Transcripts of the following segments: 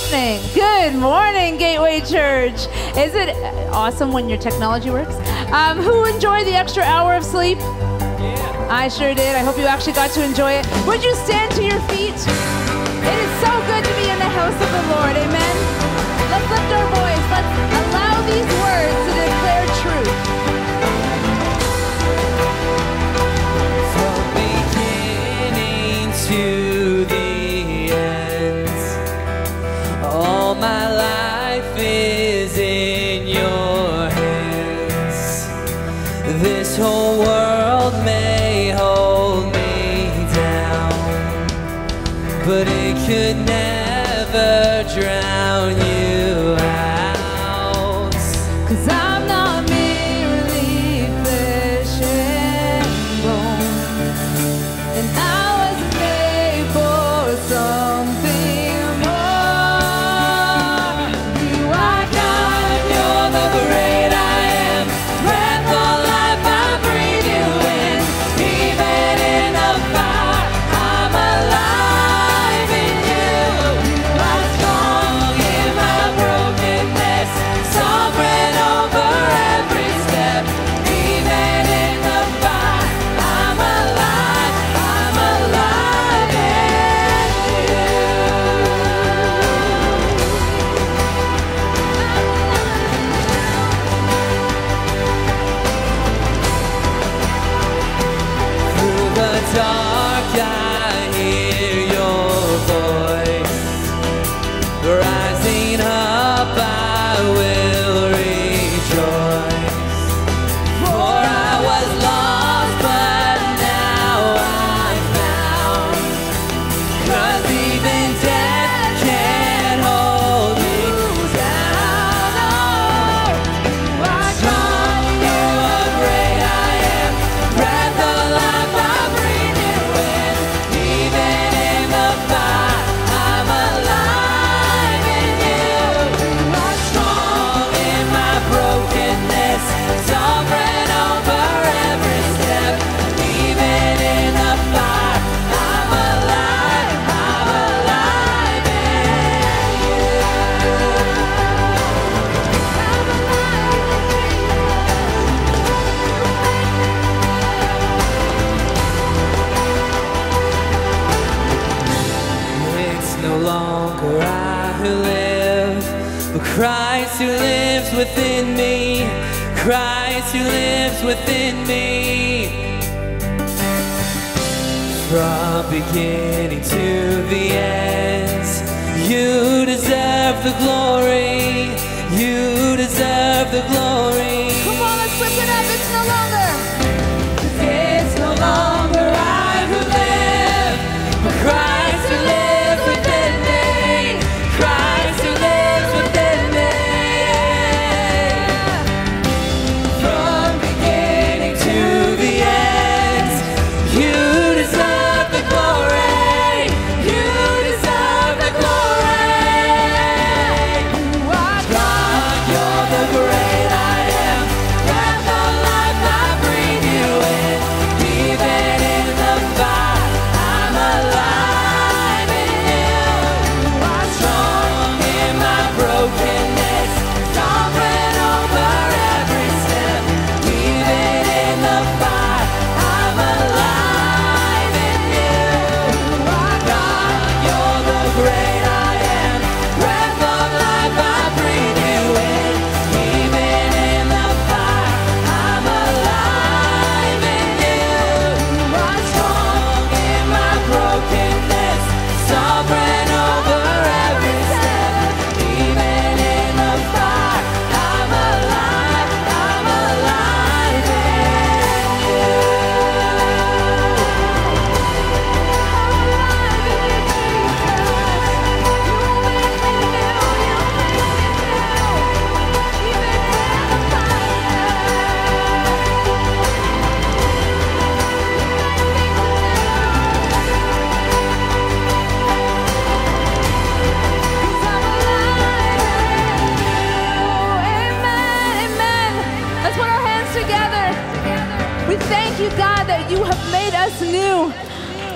morning. Good morning, Gateway Church. Is it awesome when your technology works? Who enjoyed the extra hour of sleep? Yeah. I sure did. I hope you actually got to enjoy it. Would you stand to your feet? It is so good to be in the house of the Lord. Amen. Let's lift our voice. Let's allow these words to declare truth. From beginning to the end, all my life is in your hands. This whole world may hold me down, but it could never drown you out. 'Cause I'm not merely flesh and bone, and I was made for something more. You are God, you're the great I am. Breath of life, I breathe you in. Even in the fire, I'm alive in you. You are strong in my brokenness, sovereign over every step. Even in the fire, I'm alive in you. Through the dark, I hear your voice. Rising up, I will rejoice. For I was lost, but now I'm found. 'Cause even death can't hold me down. Oh, you are strong, you are great, I am. Breath of life, I breathe you in. Even in the fire, I'm alive in you. You are strong in my brokenness, sovereign over every step. Even in the fire, I'm alive in you. It's no longer I who live, but Christ who lives within me. Christ who lives within me. From beginning to the end, you deserve the glory. You deserve the glory. Come on, let's lift it up. It's no longer. It's no longer I who live, but Christ who lives within me. Christ who lives within me. From beginning to the end, you deserve the glory. You deserve the glory. You are God, you're the great I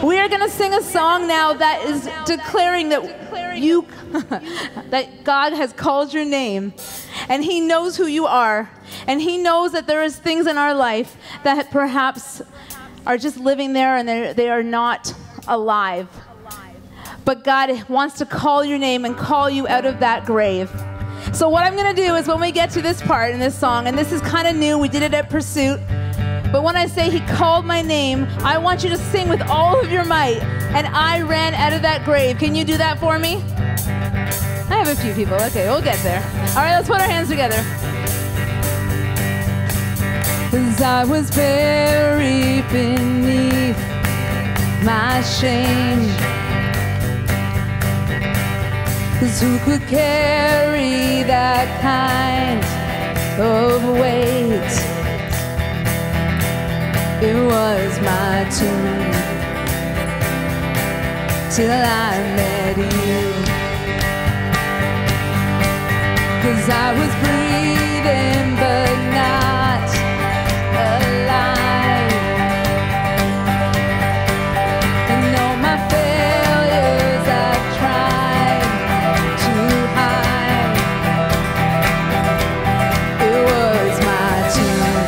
We are going to sing a song now that is declaring that that God has called your name, and He knows who you are, and He knows that there is things in our life that perhaps are just living there and they are not alive. But God wants to call your name and call you out of that grave. So what I'm going to do is when we get to this part in this song, and this is kind of new, we did it at Pursuit, but when I say He called my name, I want you to sing with all of your might, and I ran out of that grave. Can you do that for me? I have a few people. Okay, we'll get there. All right, let's put our hands together. 'Cause I was buried beneath my shame. 'Cause who could carry that kind of weight? It was my tomb till I met you. 'Cause I was breathing but not alive, and all my failures I've tried to hide. It was my tomb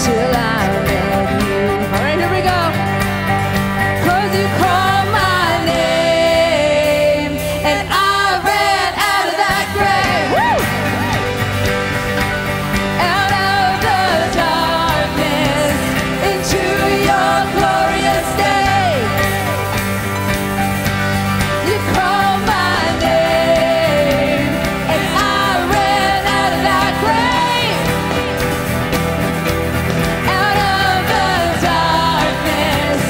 till I met you. All right, here we go. 'Cause you called my name and I ran out of that grave. Woo! Out of the darkness into your glorious day. You called my name and I ran out of that grave. Out of the darkness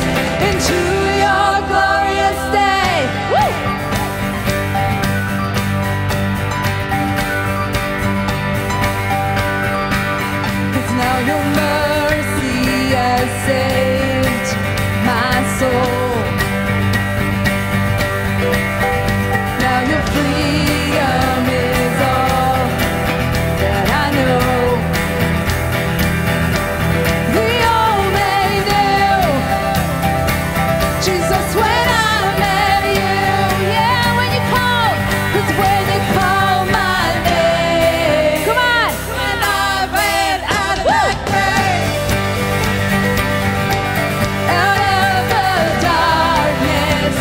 into your glorious day. Woo! 'Cause now your mercy has saved my soul. Now your freedom is all that I know. We only knew Jesus when I met you. Yeah, when you called. 'Cause when you called my name, come on. When I ran out of that grave. Out of the darkness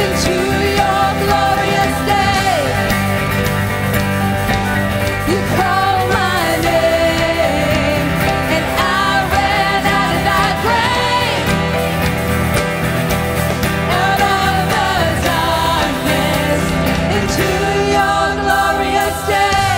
into your glorious day. You called my name and I ran out of that grave. Out of the darkness into your glorious day.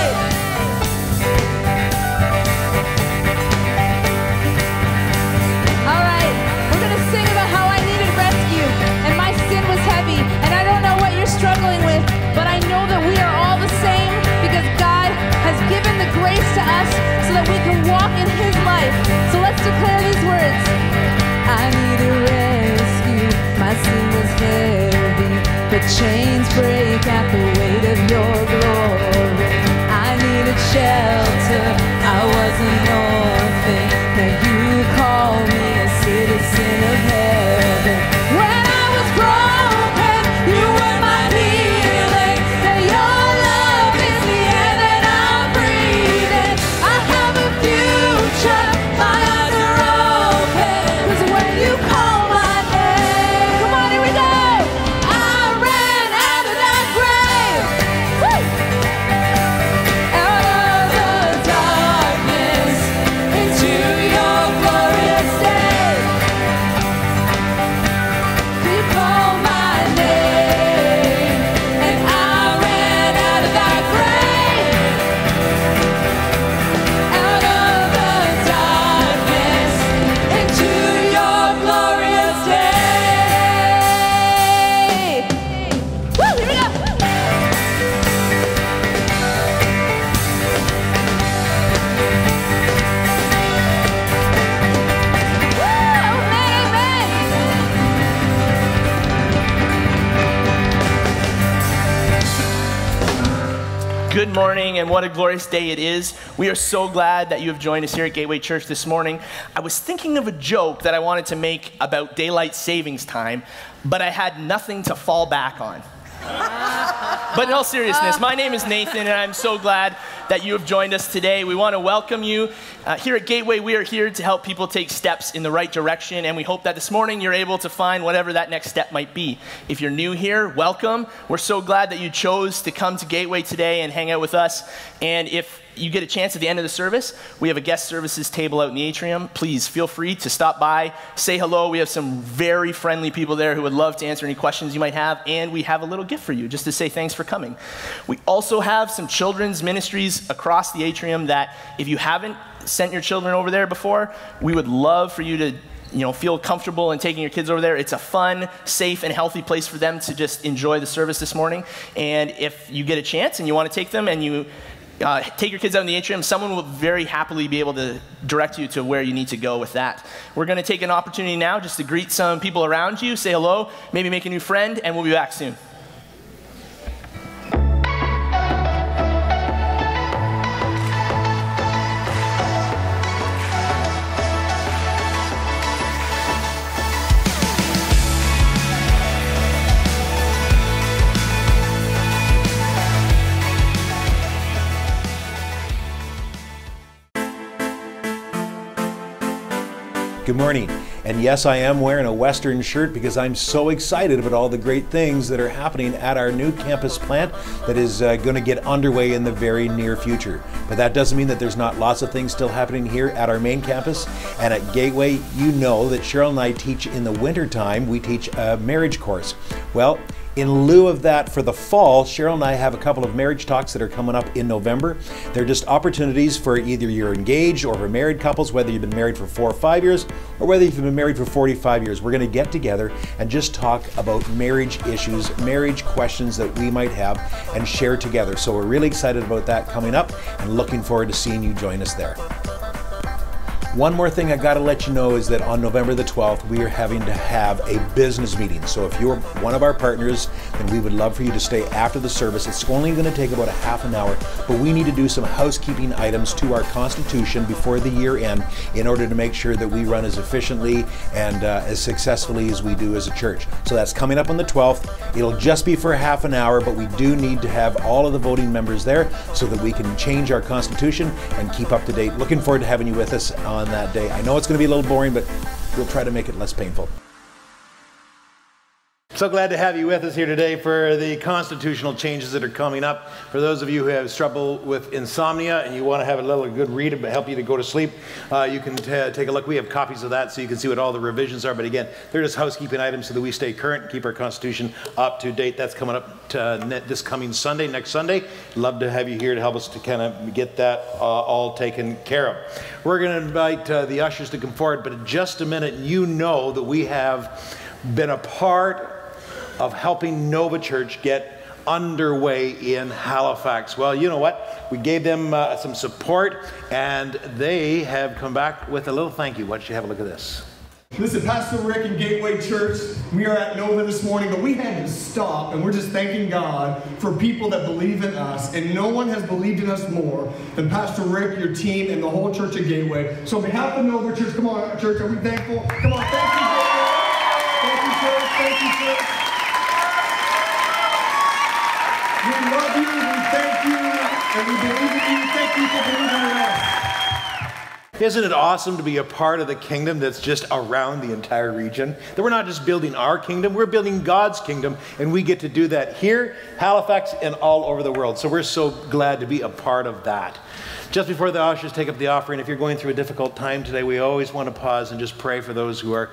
All right, we're going to sing about how I needed rescue and my sin was heavy, and I don't know what you're struggling with, but I know that we are all the same because God has given the grace to us so that we can walk in His life. So let's declare these words. I needed rescue, my sin was heavy, but chains break at the weight of your glory. I needed shelter, I was an orphan, now you call me a citizen of heaven. When I was broken, you were my healing. Now your love is the air that I'm breathing. I have a future, my eyes are open. 'Cause when you call my name, come on, here we go. I ran Good morning, and what a glorious day it is. We are so glad that you have joined us here at Gateway Church this morning. I was thinking of a joke that I wanted to make about daylight savings time, but I had nothing to fall back on. But in all seriousness, my name is Nathan, and I'm so glad that you have joined us today. We want to welcome you. Here at Gateway, we are here to help people take steps in the right direction, and we hope that this morning you're able to find whatever that next step might be. If you're new here, welcome. We're so glad that you chose to come to Gateway today and hang out with us. And if you get a chance at the end of the service, we have a guest services table out in the atrium. Please feel free to stop by, say hello. We have some very friendly people there who would love to answer any questions you might have, and we have a little gift for you just to say thanks for coming. We also have some children's ministries across the atrium that if you haven't sent your children over there before, we would love for you to feel comfortable in taking your kids over there. It's a fun, safe, and healthy place for them to just enjoy the service this morning. And if you get a chance and you want to take them and you take your kids out in the atrium, someone will very happily be able to direct you to where you need to go with that. We're going to take an opportunity now just to greet some people around you, say hello, maybe make a new friend, and we'll be back soon. Good morning. And yes, I am wearing a Western shirt because I'm so excited about all the great things that are happening at our new campus plant that is going to get underway in the very near future. But that doesn't mean that there's not lots of things still happening here at our main campus. And at Gateway, you know that Cheryl and I teach in the winter time. We teach a marriage course. Well, in lieu of that, for the fall, Cheryl and I have a couple of marriage talks that are coming up in November. They're just opportunities for either you're engaged or for married couples, whether you've been married for 4 or 5 years, or whether you've been married for 45 years. We're going to get together and just talk about marriage issues, marriage questions that we might have, and share together. So we're really excited about that coming up and looking forward to seeing you join us there. One more thing I got to let you know is that on November the 12th, we are having to have a business meeting. So if you're one of our partners, then we would love for you to stay after the service. It's only going to take about a half an hour, but we need to do some housekeeping items to our constitution before the year end in order to make sure that we run as efficiently and as successfully as we do as a church. So that's coming up on the 12th. It'll just be for a half an hour, but we do need to have all of the voting members there so that we can change our constitution and keep up to date. Looking forward to having you with us on that day. I know it's going to be a little boring, but we'll try to make it less painful. So glad to have you with us here today for the constitutional changes that are coming up. For those of you who have trouble with insomnia and you want to have a little good read to help you to go to sleep, you can take a look. We have copies of that so you can see what all the revisions are. But again, they're just housekeeping items so that we stay current and keep our constitution up to date. That's coming up this coming Sunday, next Sunday. Love to have you here to help us to kind of get that all taken care of. We're going to invite the ushers to come forward, but in just a minute, you know that we have been a part of helping Nova Church get underway in Halifax. Well, you know what? We gave them some support, and they have come back with a little thank you. Why don't you have a look at this? Listen, Pastor Rick and Gateway Church, we are at Nova this morning, but we had to stop, and we're just thanking God for people that believe in us, and no one has believed in us more than Pastor Rick, your team, and the whole church at Gateway. So on behalf of Nova Church, come on, church, are we thankful? Come on, thank you, Gateway. Thank you, church. Thank you, church. We love you, we thank you, and we believe in you. Thank you for believing in us. Isn't it awesome to be a part of the kingdom that's just around the entire region? That we're not just building our kingdom, we're building God's kingdom, and we get to do that here, Halifax, and all over the world. So we're so glad to be a part of that. Just before the ushers take up the offering, if you're going through a difficult time today, we always want to pause and just pray for those who are,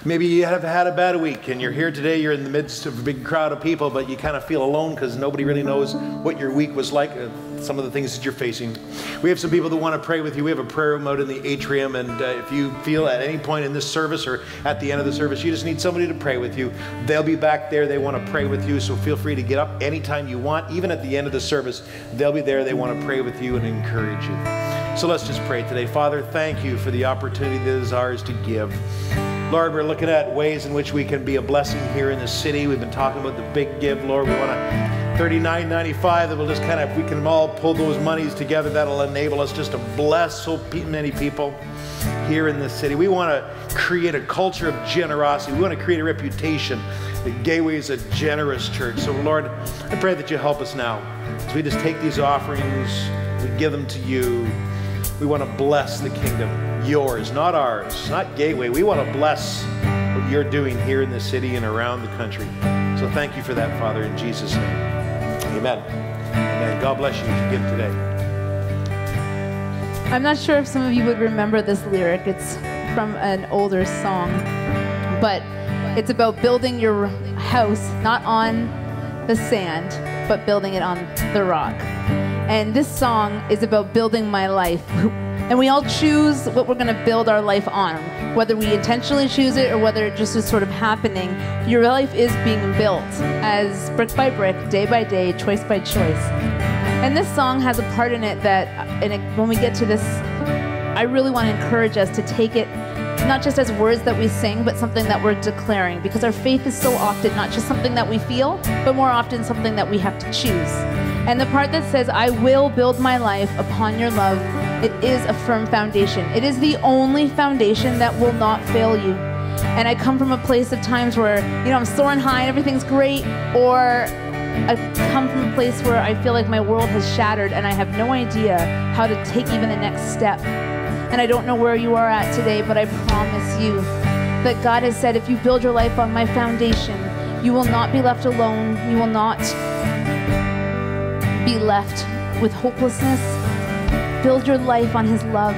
maybe you have had a bad week and you're here today, you're in the midst of a big crowd of people, but you kind of feel alone because nobody really knows what your week was like, some of the things that you're facing. We have some people that want to pray with you. We have a prayer room out in the atrium, and if you feel at any point in this service or at the end of the service, you just need somebody to pray with you, they'll be back there. They want to pray with you, so feel free to get up anytime you want. Even at the end of the service, they'll be there. They want to pray with you and encourage you. So let's just pray today. Father, thank you for the opportunity that is ours to give. Lord, we're looking at ways in which we can be a blessing here in the city. We've been talking about the big give, Lord. We want to $39.95 that will just kind of, if we can all pull those monies together, that'll enable us just to bless so many people here in this city. We want to create a culture of generosity. We want to create a reputation that Gateway is a generous church. So Lord, I pray that you help us now. As we just take these offerings, we give them to you. We want to bless the kingdom, yours, not ours, not Gateway. We want to bless what you're doing here in the city and around the country. So thank you for that, Father, in Jesus' name. Amen. Amen. God bless you as you give today. I'm not sure if some of you would remember this lyric. It's from an older song, but it's about building your house not on the sand, but building it on the rock. And this song is about building my life. And we all choose what we're going to build our life on, whether we intentionally choose it or whether it just is sort of happening. Your life is being built as brick by brick, day by day, choice by choice. And this song has a part in it that, when we get to this, I really want to encourage us to take it not just as words that we sing, but something that we're declaring, because our faith is so often not just something that we feel, but more often something that we have to choose. And the part that says, I will build my life upon your love, it is a firm foundation. It is the only foundation that will not fail you. And I come from a place of times where, I'm soaring high and everything's great, or I come from a place where I feel like my world has shattered and I have no idea how to take even the next step. And I don't know where you are at today, but I promise you that God has said, if you build your life on my foundation, you will not be left alone. You will not be left with hopelessness. Build your life on his love.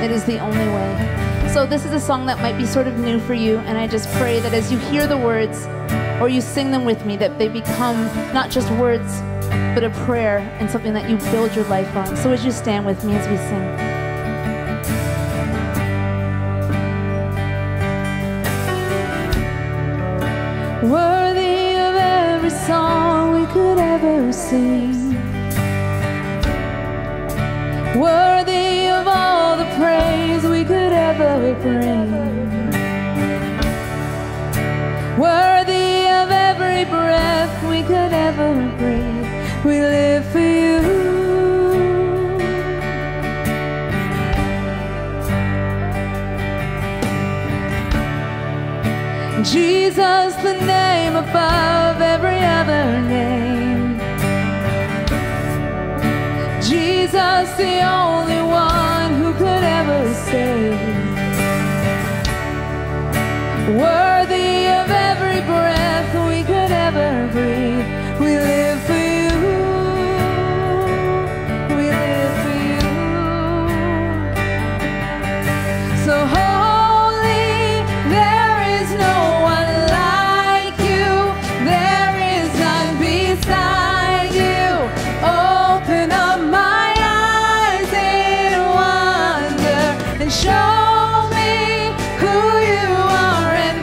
It is the only way. So this is a song that might be sort of new for you, and I just pray that as you hear the words or you sing them with me, that they become not just words, but a prayer and something that you build your life on. So would you stand with me as we sing? Worthy of every song we could ever sing, worthy of all the praise we could ever bring, worthy of every breath we could ever breathe. We live for you. Jesus, the name above every other name. Jesus, the only one who could ever save. Worthy of every breath we could ever breathe. We live for you. We live for you. So holy, there is no one like you. There is none beside you. Open up my eyes in wonder and show me who you are and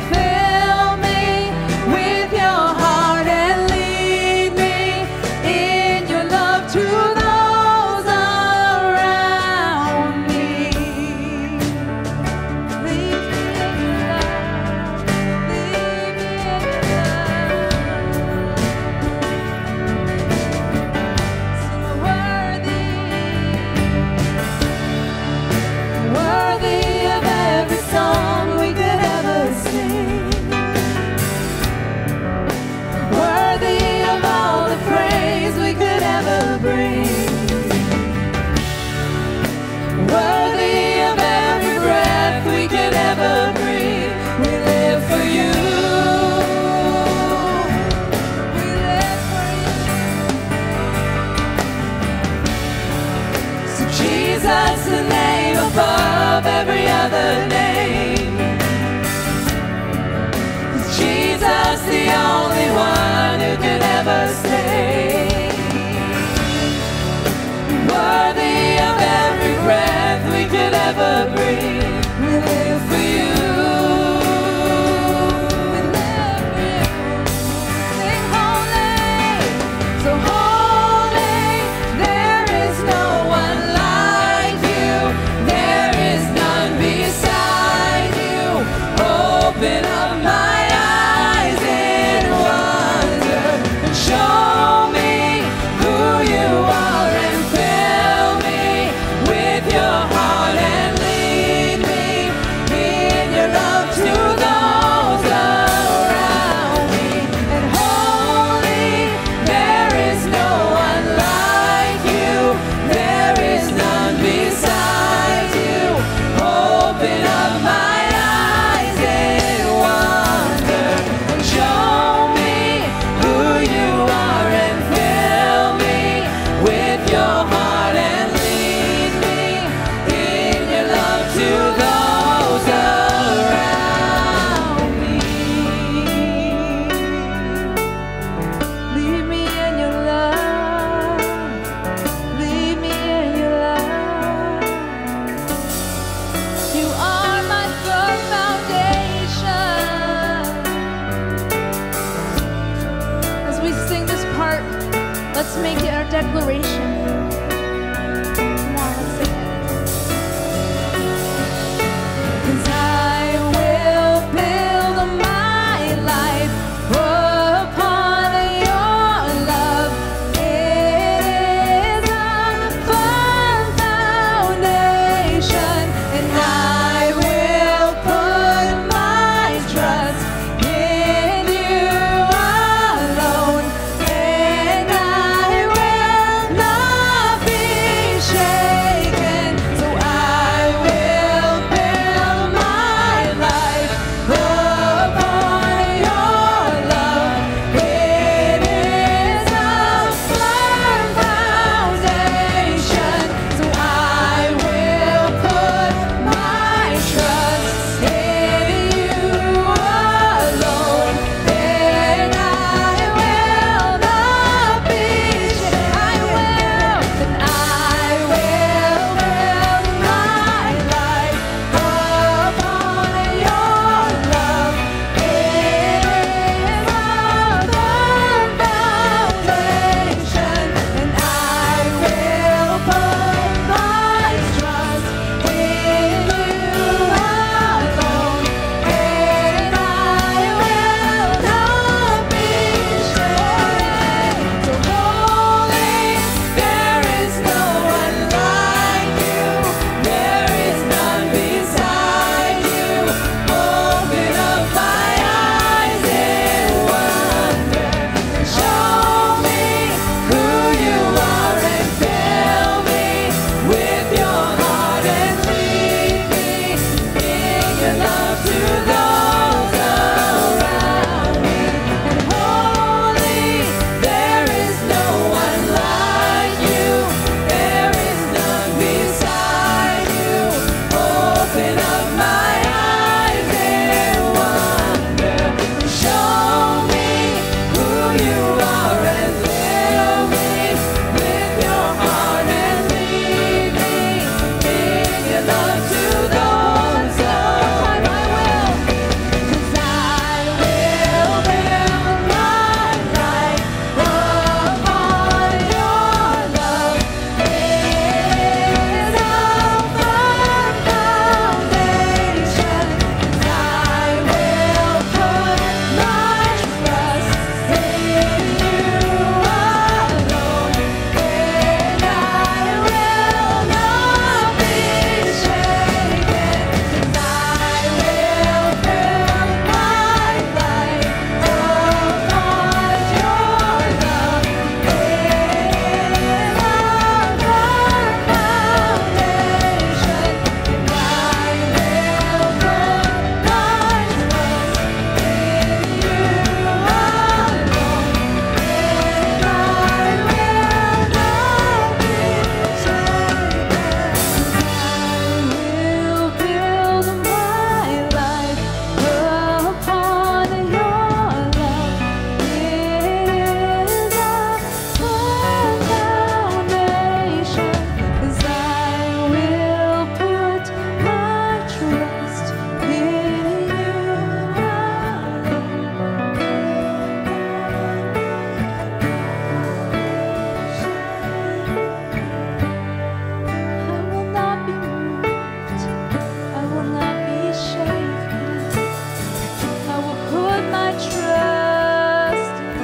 my trust in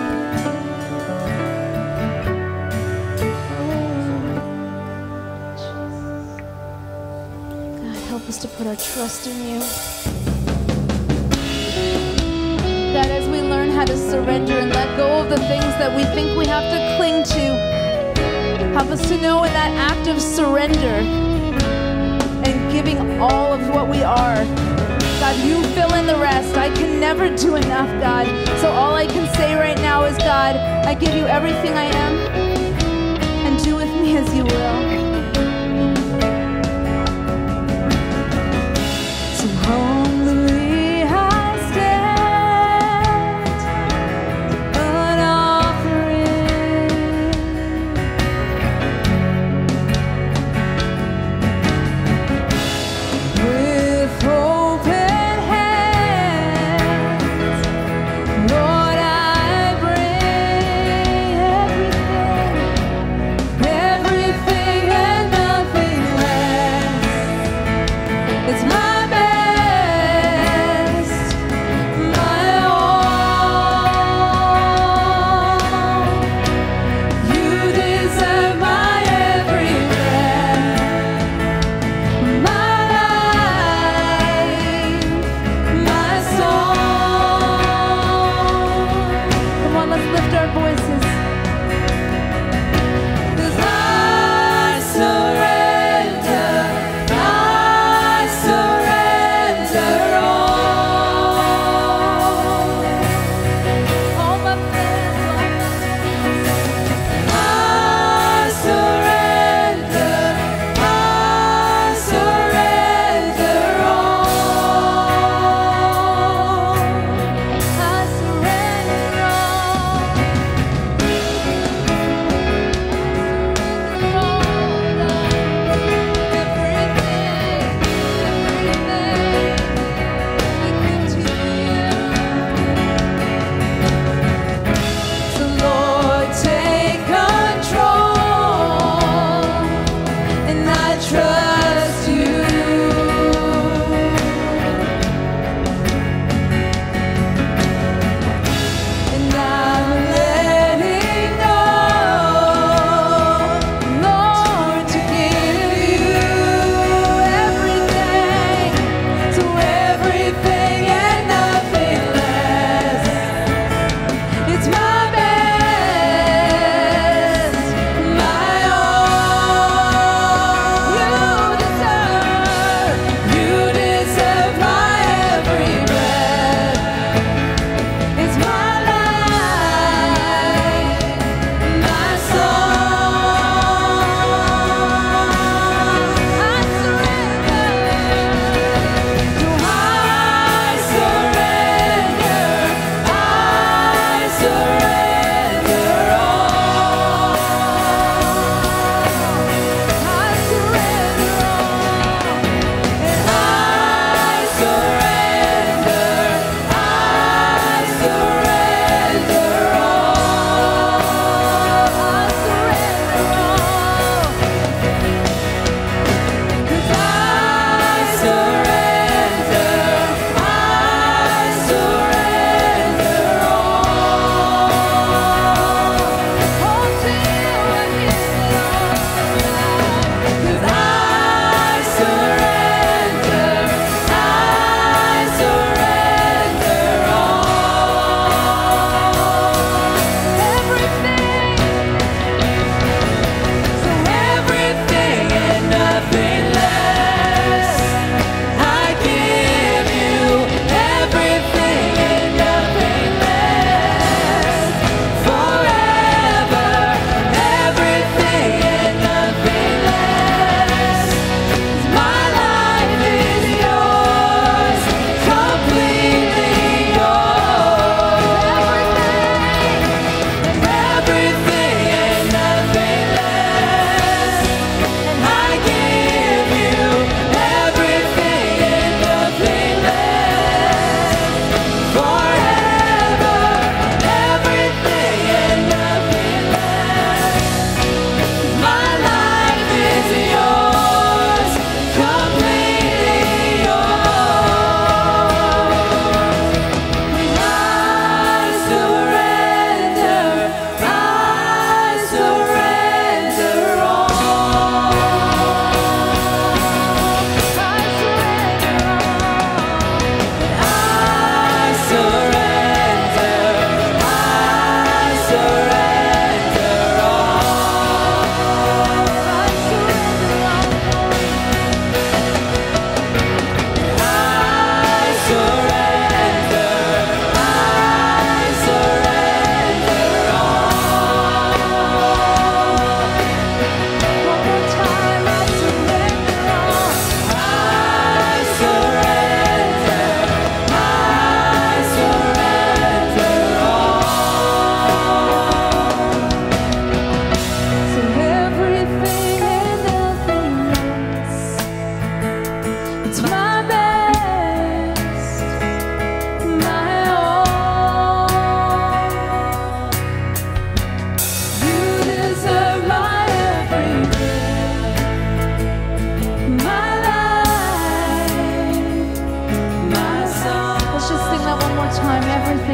you. God, help us to put our trust in you. God, as we learn how to surrender and let go of the things that we think we have to cling to, help us to know in that act of surrender and giving all of what we are, God, you fill in the rest. I can never do enough, God. So all I can say right now is, God, I give you everything I am, and do with me as you will. So humbly I stand, an offering. With open hands, Lord, I bring everything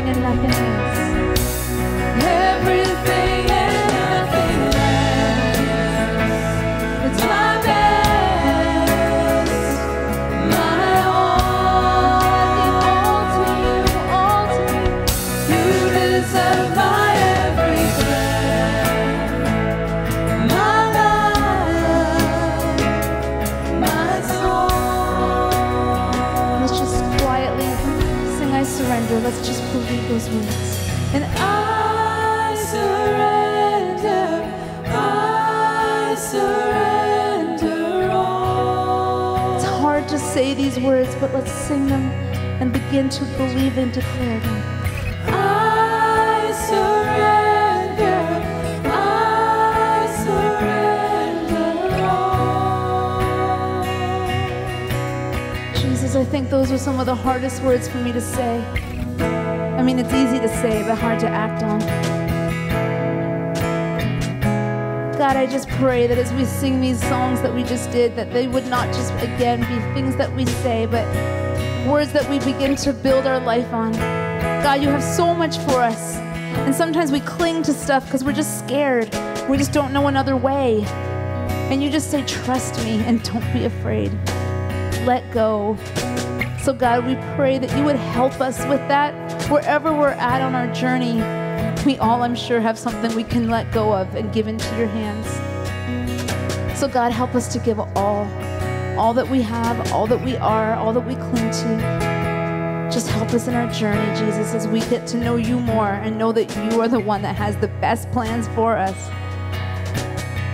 everything and nothing else. Everything and nothing else. It's my best, my all to you, all to you. You deserve my every breath, my life, my soul. Let's just quietly sing I surrender. Let's just believe those words. And I surrender all. it's hard to say these words, but let's sing them and begin to believe and declare them. I surrender all. Jesus, I think those are some of the hardest words for me to say. I mean, it's easy to say, but hard to act on. God, I just pray that as we sing these songs that we just did, that they would not just, again, be things that we say, but words that we begin to build our life on. God, you have so much for us. And sometimes we cling to stuff because we're just scared. We just don't know another way. And you just say, trust me and don't be afraid. Let go. So God, we pray that you would help us with that. Wherever we're at on our journey, we all, I'm sure, have something we can let go of and give into your hands. So God, help us to give all that we have, all that we are, all that we cling to. Just help us in our journey, Jesus, as we get to know you more and know that you are the one that has the best plans for us.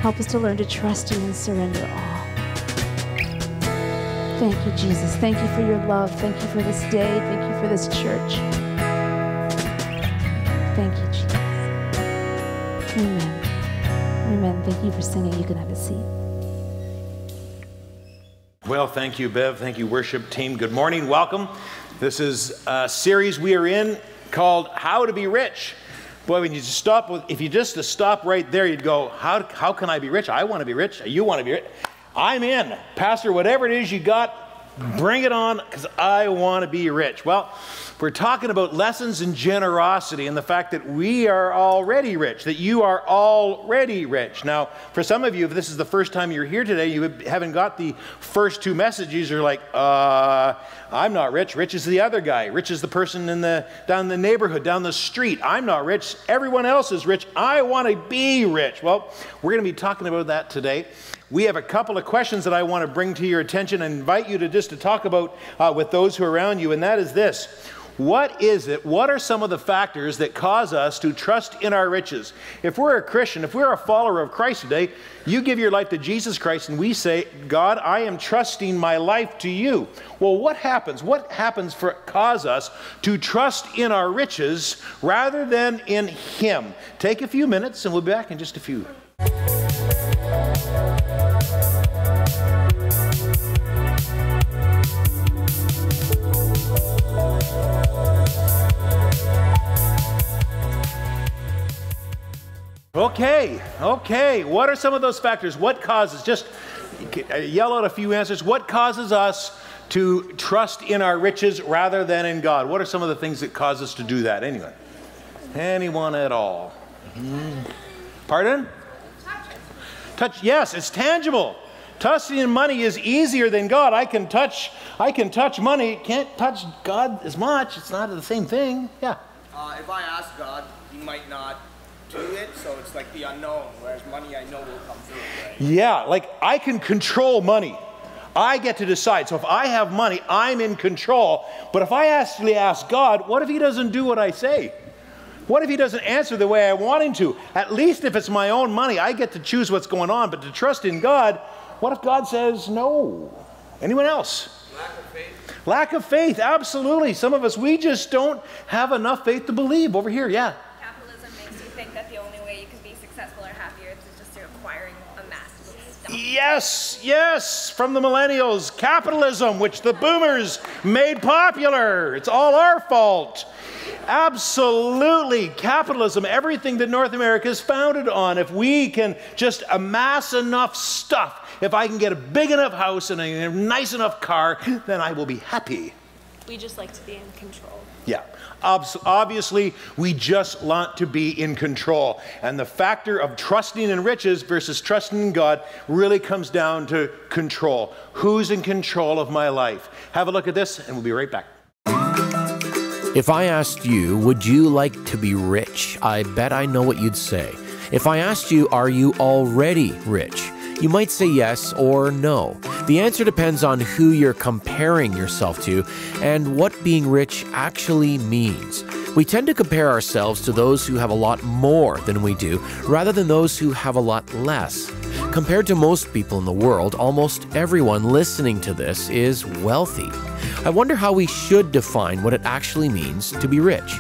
Help us to learn to trust you and surrender all. Thank you, Jesus. Thank you for your love. Thank you for this day. Thank you for this church. Thank you, Jesus. Amen. Amen. Thank you for singing. You can have a seat. Well, thank you, Bev. Thank you, worship team. Good morning. Welcome. This is a series we are in called How to Be Rich. Boy, when you just stop, if you just stop right there, you'd go, how can I be rich? I want to be rich. You want to be rich. I'm in. Pastor, whatever it is you got, bring it on, because I want to be rich. Well, we're talking about lessons in generosity and the fact that we are already rich, that you are already rich. Now, for some of you, if this is the first time you're here today, you haven't got the first two messages. You're like, I'm not rich. Rich is the other guy. Rich is the person down the neighborhood, down the street. I'm not rich. Everyone else is rich. I want to be rich. Well, we're going to be talking about that today. We have a couple of questions that I want to bring to your attention and invite you to just to talk about with those who are around you, and that is this. What is it? What are some of the factors that cause us to trust in our riches? If we're a Christian, if we're a follower of Christ today, you give your life to Jesus Christ and we say, God, I am trusting my life to you. Well, what happens? What happens for cause us to trust in our riches rather than in Him? Take a few minutes and we'll be back in just a few. Okay. What are some of those factors? What causes, just yell out a few answers. What causes us to trust in our riches rather than in God? What are some of the things that cause us to do that? Anyone at all? Pardon? Touch. Yes, it's tangible. Trusting in money is easier than God. I can touch money. Can't touch God as much. It's not the same thing. Yeah. If I ask God, He might not do it, so it's like the unknown, whereas money I know will come through, right? Yeah, like I can control money. I get to decide. So if I have money, I'm in control. But if I actually ask God, what if He doesn't do what I say? What if He doesn't answer the way I want Him to? At least if it's my own money, I get to choose what's going on. But to trust in God, what if God says no? Anyone else? Lack of faith. Lack of faith, absolutely. Some of us, we just don't have enough faith to believe. Over here, yeah. Capitalism makes you think that the only way you can be successful or happier is just through acquiring a mass of stuff. Yes, from the millennials. Capitalism, which the boomers made popular. It's all our fault. Absolutely, capitalism, everything that North America is founded on. If we can just amass enough stuff, if I can get a big enough house and a nice enough car, then I will be happy. we just like to be in control. Yeah, obviously we just want to be in control. And the factor of trusting in riches versus trusting in God really comes down to control. Who's in control of my life? Have a look at this and we'll be right back. If I asked you, would you like to be rich? I bet I know what you'd say. If I asked you, are you already rich? You might say yes or no. The answer depends on who you're comparing yourself to and what being rich actually means. We tend to compare ourselves to those who have a lot more than we do, rather than those who have a lot less. Compared to most people in the world, almost everyone listening to this is wealthy. I wonder how we should define what it actually means to be rich.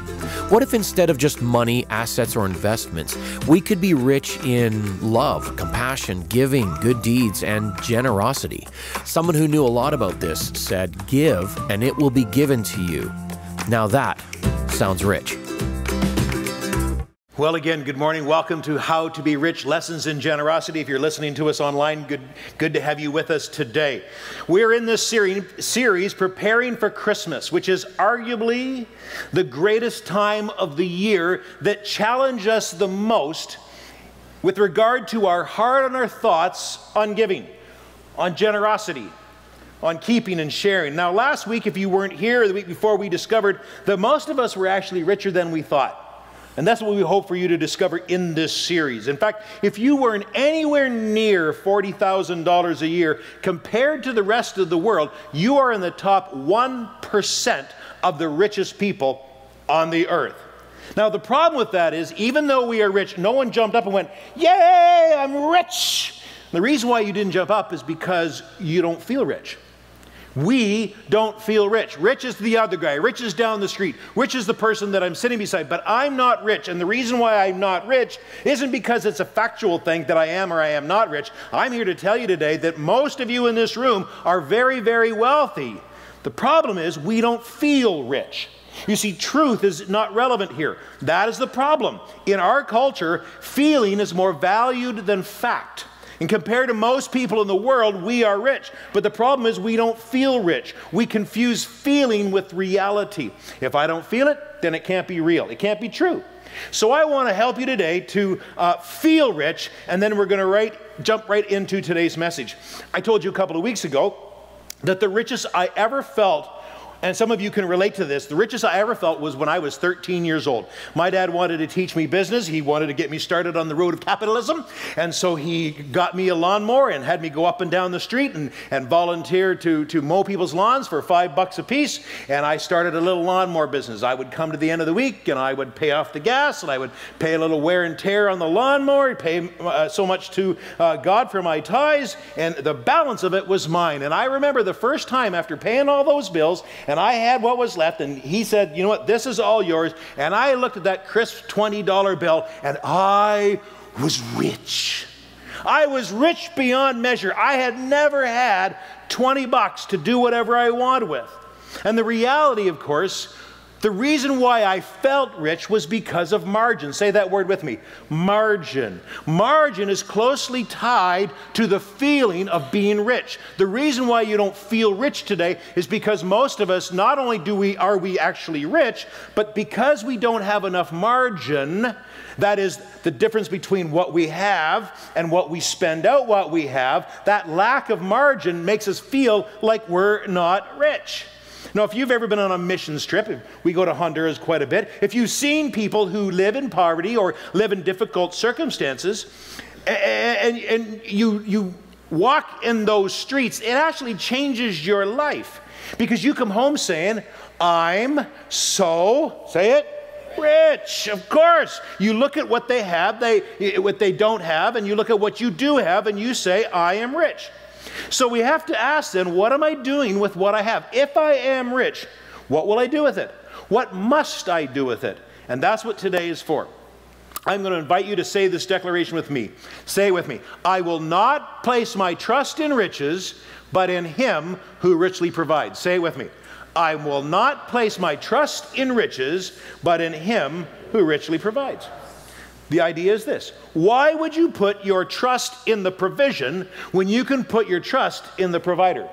What if instead of just money, assets, or investments, we could be rich in love, compassion, giving, good deeds, and generosity? Someone who knew a lot about this said, "Give, and it will be given to you." Now that sounds rich. Well, again, good morning. Welcome to How to Be Rich, Lessons in Generosity. If you're listening to us online, good to have you with us today. We're in this series preparing for Christmas, which is arguably the greatest time of the year that challenges us the most with regard to our heart and our thoughts on giving, on generosity, on keeping and sharing. Now, last week, if you weren't here, the week before, we discovered that most of us were actually richer than we thought. And that's what we hope for you to discover in this series. In fact, if you weren't anywhere near $40,000 a year compared to the rest of the world, you are in the top 1% of the richest people on the earth. Now, the problem with that is, even though we are rich, no one jumped up and went, "Yay, I'm rich!" The reason why you didn't jump up is because you don't feel rich. We don't feel rich. Rich is the other guy. Rich is down the street. Rich is the person that I'm sitting beside. But I'm not rich. And the reason why I'm not rich isn't because it's a factual thing that I am or I am not rich. I'm here to tell you today that most of you in this room are very, very wealthy. The problem is we don't feel rich. You see, truth is not relevant here. That is the problem. In our culture, feeling is more valued than fact. And compared to most people in the world, we are rich. But the problem is we don't feel rich. We confuse feeling with reality. If I don't feel it, then it can't be real. It can't be true. So I want to help you today to feel rich, and then we're going to jump right into today's message. I told you a couple of weeks ago that the richest I ever felt, and some of you can relate to this, the richest I ever felt was when I was 13 years old. My dad wanted to teach me business. He wanted to get me started on the road of capitalism. And so he got me a lawnmower and had me go up and down the street and volunteer to mow people's lawns for $5 a piece. And I started a little lawnmower business. I would come to the end of the week and I would pay off the gas and I would pay a little wear and tear on the lawnmower, pay so much to God for my tithes, and the balance of it was mine. And I remember the first time after paying all those bills, and I had what was left, and he said, "You know what, this is all yours." And I looked at that crisp $20 bill, and I was rich. I was rich beyond measure. I had never had $20 to do whatever I wanted with. And the reality, of course, the reason why I felt rich was because of margin. Say that word with me. Margin. Margin is closely tied to the feeling of being rich. The reason why you don't feel rich today is because most of us, not only are we actually rich, but because we don't have enough margin, that is the difference between what we have and what we spend out what we have, that lack of margin makes us feel like we're not rich. Now, if you've ever been on a missions trip, we go to Honduras quite a bit, if you've seen people who live in poverty or live in difficult circumstances, and you walk in those streets, it actually changes your life. Because you come home saying, "I'm so," say it, "rich." Of course. You look at what they have, what they don't have, and you look at what you do have, and you say, "I am rich." So we have to ask then, what am I doing with what I have? If I am rich, what will I do with it? What must I do with it? And that's what today is for. I'm going to invite you to say this declaration with me. Say it with me. I will not place my trust in riches, but in Him who richly provides. Say it with me. I will not place my trust in riches, but in Him who richly provides. The idea is this. Why would you put your trust in the provision when you can put your trust in the provider?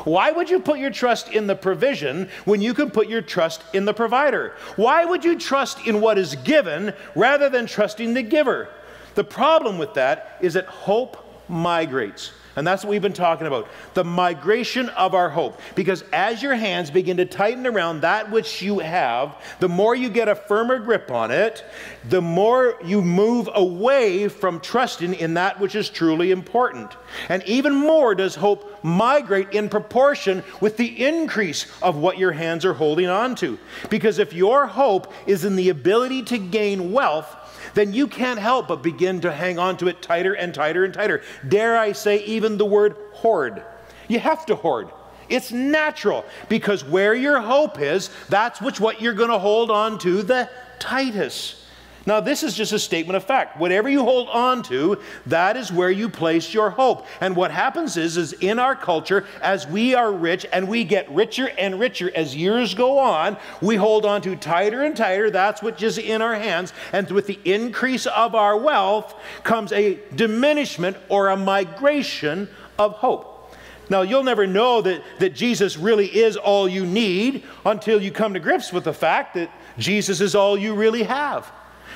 Why would you put your trust in the provision when you can put your trust in the provider? Why would you trust in what is given rather than trusting the giver? The problem with that is that hope migrates. And that's what we've been talking about, the migration of our hope. Because as your hands begin to tighten around that which you have, the more you get a firmer grip on it, the more you move away from trusting in that which is truly important. And even more does hope migrate in proportion with the increase of what your hands are holding on to. Because if your hope is in the ability to gain wealth, then you can't help but begin to hang on to it tighter and tighter and tighter. Dare I say even the word hoard. You have to hoard. It's natural, because where your hope is, that's what you're going to hold on to the tightest. Now, this is just a statement of fact. Whatever you hold on to, that is where you place your hope. And what happens is in our culture, as we are rich and we get richer and richer as years go on, we hold on to tighter and tighter. That's what is in our hands. And with the increase of our wealth comes a diminishment or a migration of hope. Now, you'll never know that Jesus really is all you need until you come to grips with the fact that Jesus is all you really have.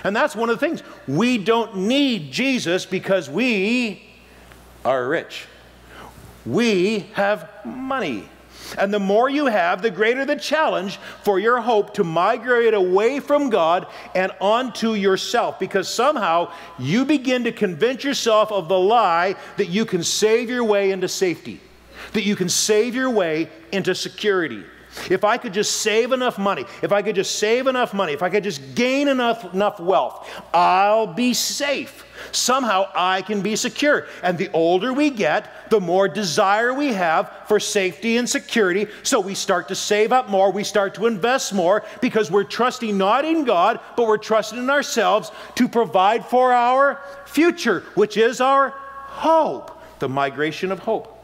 And that's one of the things. We don't need Jesus because we are rich. We have money. And the more you have, the greater the challenge for your hope to migrate away from God and onto yourself. Because somehow you begin to convince yourself of the lie that you can save your way into safety, that you can save your way into security. If I could just save enough money, if I could just save enough money, if I could just gain enough wealth, I'll be safe. Somehow I can be secure. And the older we get, the more desire we have for safety and security. So we start to save up more, we start to invest more, because we're trusting not in God, but we're trusting in ourselves to provide for our future, which is our hope, the migration of hope.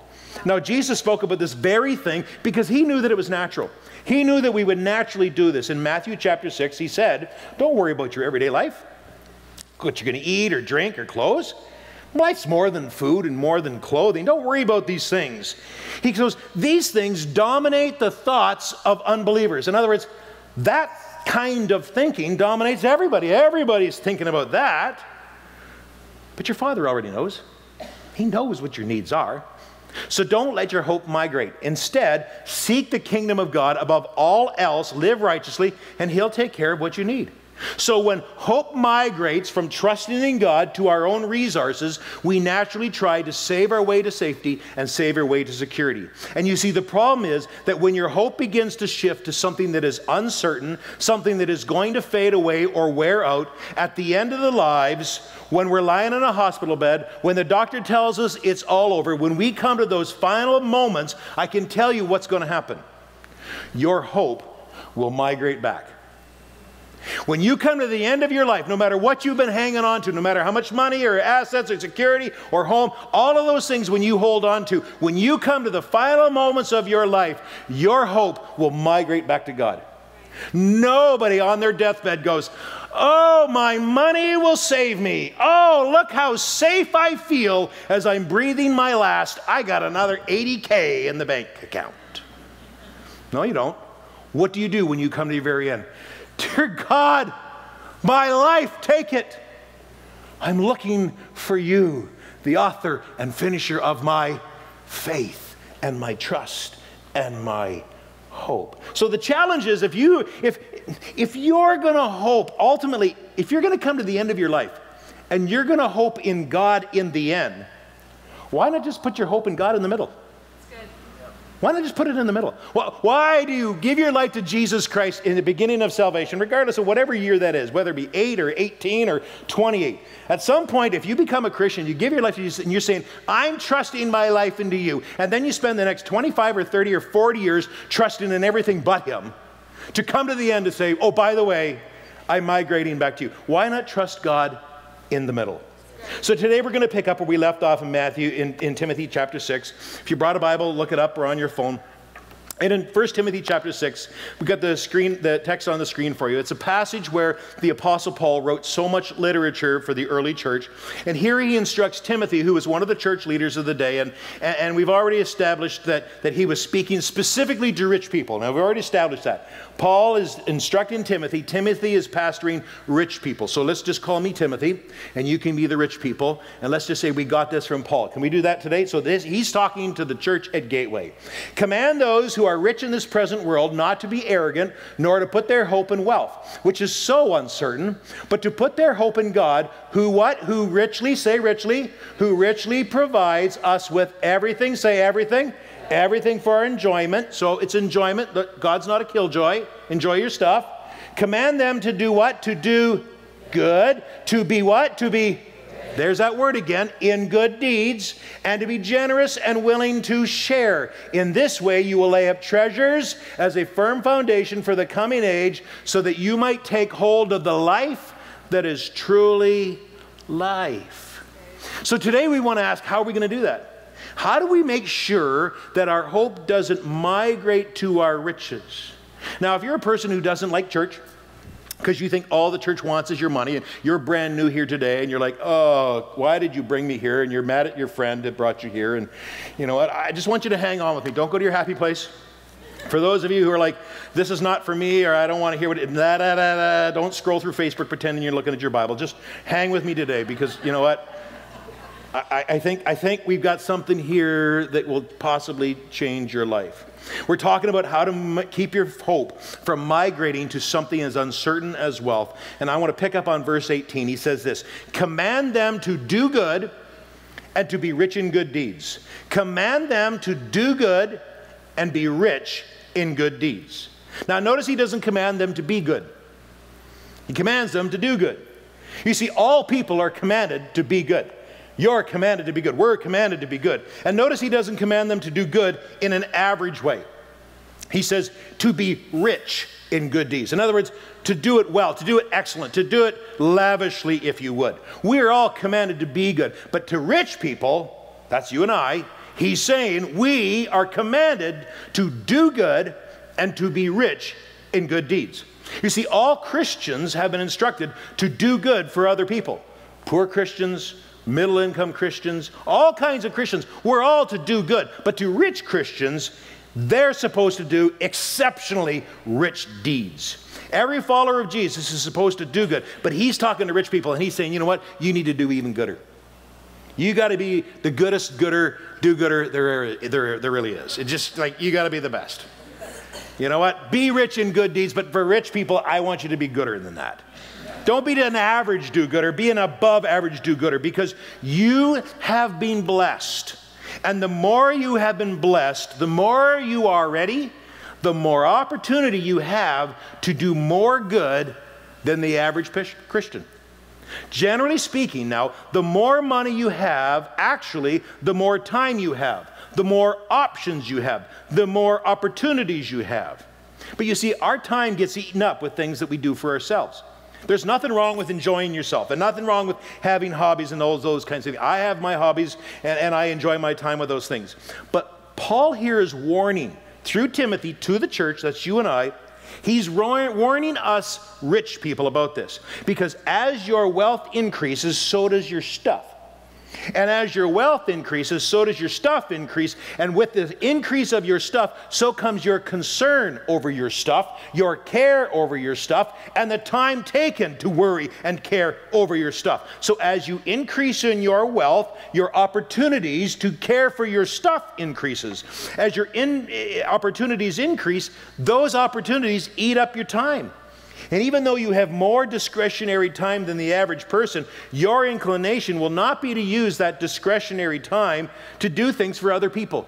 Now, Jesus spoke about this very thing because he knew that it was natural. He knew that we would naturally do this. In Matthew chapter 6, he said, don't worry about your everyday life, what you're going to eat or drink or clothes. Life's more than food and more than clothing. Don't worry about these things. He goes, these things dominate the thoughts of unbelievers. In other words, that kind of thinking dominates everybody. Everybody's thinking about that. But your Father already knows. He knows what your needs are. So don't let your hope migrate. Instead, seek the kingdom of God above all else, live righteously, and he'll take care of what you need. So when hope migrates from trusting in God to our own resources, we naturally try to save our way to safety and save our way to security. And you see, the problem is that when your hope begins to shift to something that is uncertain, something that is going to fade away or wear out, at the end of the lives, when we're lying in a hospital bed, when the doctor tells us it's all over, when we come to those final moments, I can tell you what's going to happen. Your hope will migrate back. When you come to the end of your life, no matter what you've been hanging on to, no matter how much money or assets or security or home, all of those things when you hold on to, when you come to the final moments of your life, your hope will migrate back to God. Nobody on their deathbed goes, oh, my money will save me. Oh, look how safe I feel as I'm breathing my last. I got another 80K in the bank account. No, you don't. What do you do when you come to your very end? Dear God, my life, take it. I'm looking for you, the author and finisher of my faith and my trust and my hope. So the challenge is, if you're going to hope, ultimately, if you're going to come to the end of your life and you're going to hope in God in the end, why not just put your hope in God in the middle? Why not just put it in the middle? Why do you give your life to Jesus Christ in the beginning of salvation, regardless of whatever year that is, whether it be 8 or 18 or 28? At some point, if you become a Christian, you give your life to Jesus and you're saying, I'm trusting my life into you. And then you spend the next 25 or 30 or 40 years trusting in everything but him, to come to the end to say, oh, by the way, I'm migrating back to you. Why not trust God in the middle? So today we're going to pick up where we left off in Matthew, in Timothy chapter 6. If you brought a Bible, look it up or on your phone. And in 1 Timothy chapter 6, we've got the text on the screen for you. It's a passage where the Apostle Paul wrote so much literature for the early church. And here he instructs Timothy, who was one of the church leaders of the day. And we've already established that he was speaking specifically to rich people. Now, we've already established that. Paul is instructing Timothy. Timothy is pastoring rich people. So let's just call me Timothy, and you can be the rich people. And let's just say we got this from Paul. Can we do that today? So he's talking to the church at Gateway. Command those who are rich in this present world not to be arrogant, nor to put their hope in wealth, which is so uncertain, but to put their hope in God, who what? Who richly, say richly, who richly provides us with everything, say everything, everything for our enjoyment. So it's enjoyment. God's not a killjoy. Enjoy your stuff. Command them to do what? To do good. To be what? To be, there's that word again, in good deeds, and to be generous and willing to share. In this way you will lay up treasures as a firm foundation for the coming age, so that you might take hold of the life that is truly life. So today we want to ask, how are we going to do that? How do we make sure that our hope doesn't migrate to our riches? Now, if you're a person who doesn't like church, because you think all the church wants is your money, and you're brand new here today, and you're like, oh, why did you bring me here? And you're mad at your friend that brought you here. And you know what? I just want you to hang on with me. Don't go to your happy place. For those of you who are like, this is not for me, or I don't want to hear what it, don't scroll through Facebook pretending you're looking at your Bible. Just hang with me today, because you know what? I think we've got something here that will possibly change your life. We're talking about how to keep your hope from migrating to something as uncertain as wealth. And I want to pick up on verse 18. He says this, command them to do good and to be rich in good deeds. Command them to do good and be rich in good deeds. Now notice he doesn't command them to be good. He commands them to do good. You see, all people are commanded to be good. You're commanded to be good. We're commanded to be good. And notice he doesn't command them to do good in an average way. He says to be rich in good deeds. In other words, to do it well, to do it excellent, to do it lavishly, if you would. We're all commanded to be good. But to rich people, that's you and I, he's saying we are commanded to do good and to be rich in good deeds. You see, all Christians have been instructed to do good for other people. Poor Christians, middle-income Christians, all kinds of Christians, we're all to do good. But to rich Christians, they're supposed to do exceptionally rich deeds. Every follower of Jesus is supposed to do good. But he's talking to rich people, and he's saying, you know what? You need to do even gooder. You got to be the goodest, gooder, do-gooder there really is. It's just like, you got to be the best. You know what? Be rich in good deeds, but for rich people, I want you to be gooder than that. Don't be an average do-gooder, be an above average do-gooder, because you have been blessed. And the more you have been blessed, the more you are ready, the more opportunity you have to do more good than the average Christian. Generally speaking now, the more money you have, actually, the more time you have, the more options you have, the more opportunities you have. But you see, our time gets eaten up with things that we do for ourselves. There's nothing wrong with enjoying yourself, and nothing wrong with having hobbies and those kinds of things. I have my hobbies, and I enjoy my time with those things. But Paul here is warning through Timothy to the church, that's you and I, he's warning us rich people about this. Because as your wealth increases, so does your stuff. And as your wealth increases, so does your stuff increase. And with the increase of your stuff, so comes your concern over your stuff, your care over your stuff, and the time taken to worry and care over your stuff. So as you increase in your wealth, your opportunities to care for your stuff increases. As your opportunities increase, those opportunities eat up your time. And even though you have more discretionary time than the average person, your inclination will not be to use that discretionary time to do things for other people.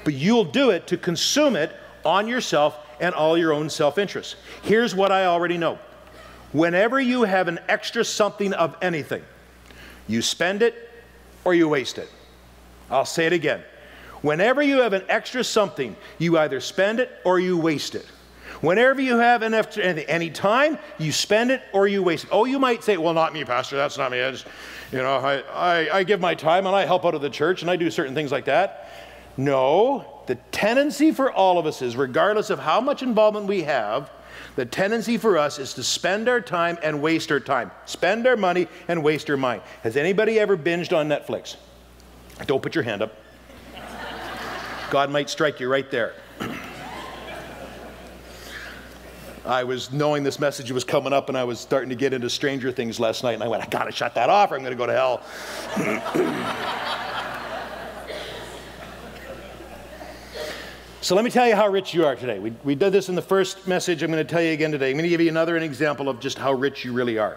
But you'll do it to consume it on yourself and all your own self-interest. Here's what I already know. Whenever you have an extra something of anything, you spend it or you waste it. I'll say it again. Whenever you have an extra something, you either spend it or you waste it. Whenever you have any time, you spend it or you waste it. Oh, you might say, well, not me, Pastor. That's not me. I give my time and I help out of the church and I do certain things like that. No, the tendency for all of us is, regardless of how much involvement we have, the tendency for us is to spend our time and waste our time. Spend our money and waste our mind. Has anybody ever binged on Netflix? Don't put your hand up. God might strike you right there. I was knowing this message was coming up, and I was starting to get into Stranger Things last night, and I went, I gotta shut that off or I'm gonna go to hell. So let me tell you how rich you are today. We did this in the first message. I'm going to tell you again today. I'm going to give you an example of just how rich you really are.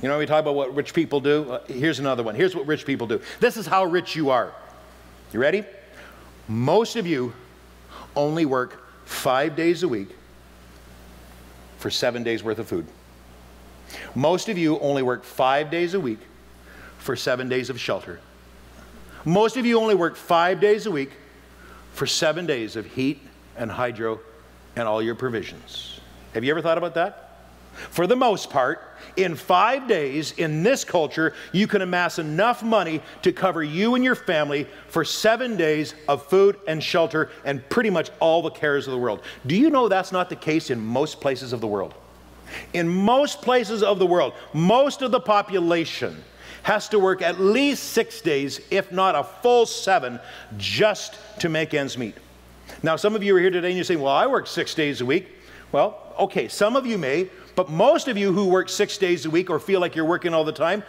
You know, we talk about what rich people do. Here's another one. Here's what rich people do. This is how rich you are. You ready? Most of you only work 5 days a week for 7 days worth of food. Most of you only work 5 days a week for 7 days of shelter. Most of you only work 5 days a week for 7 days of heat and hydro and all your provisions. Have you ever thought about that? For the most part, in 5 days in this culture, you can amass enough money to cover you and your family for 7 days of food and shelter and pretty much all the cares of the world. Do you know that's not the case in most places of the world? In most places of the world, most of the population has to work at least 6 days, if not a full 7, just to make ends meet. Now, some of you are here today and you're saying, well, I work 6 days a week. Well, okay, some of you may, but most of you who work 6 days a week or feel like you're working all the time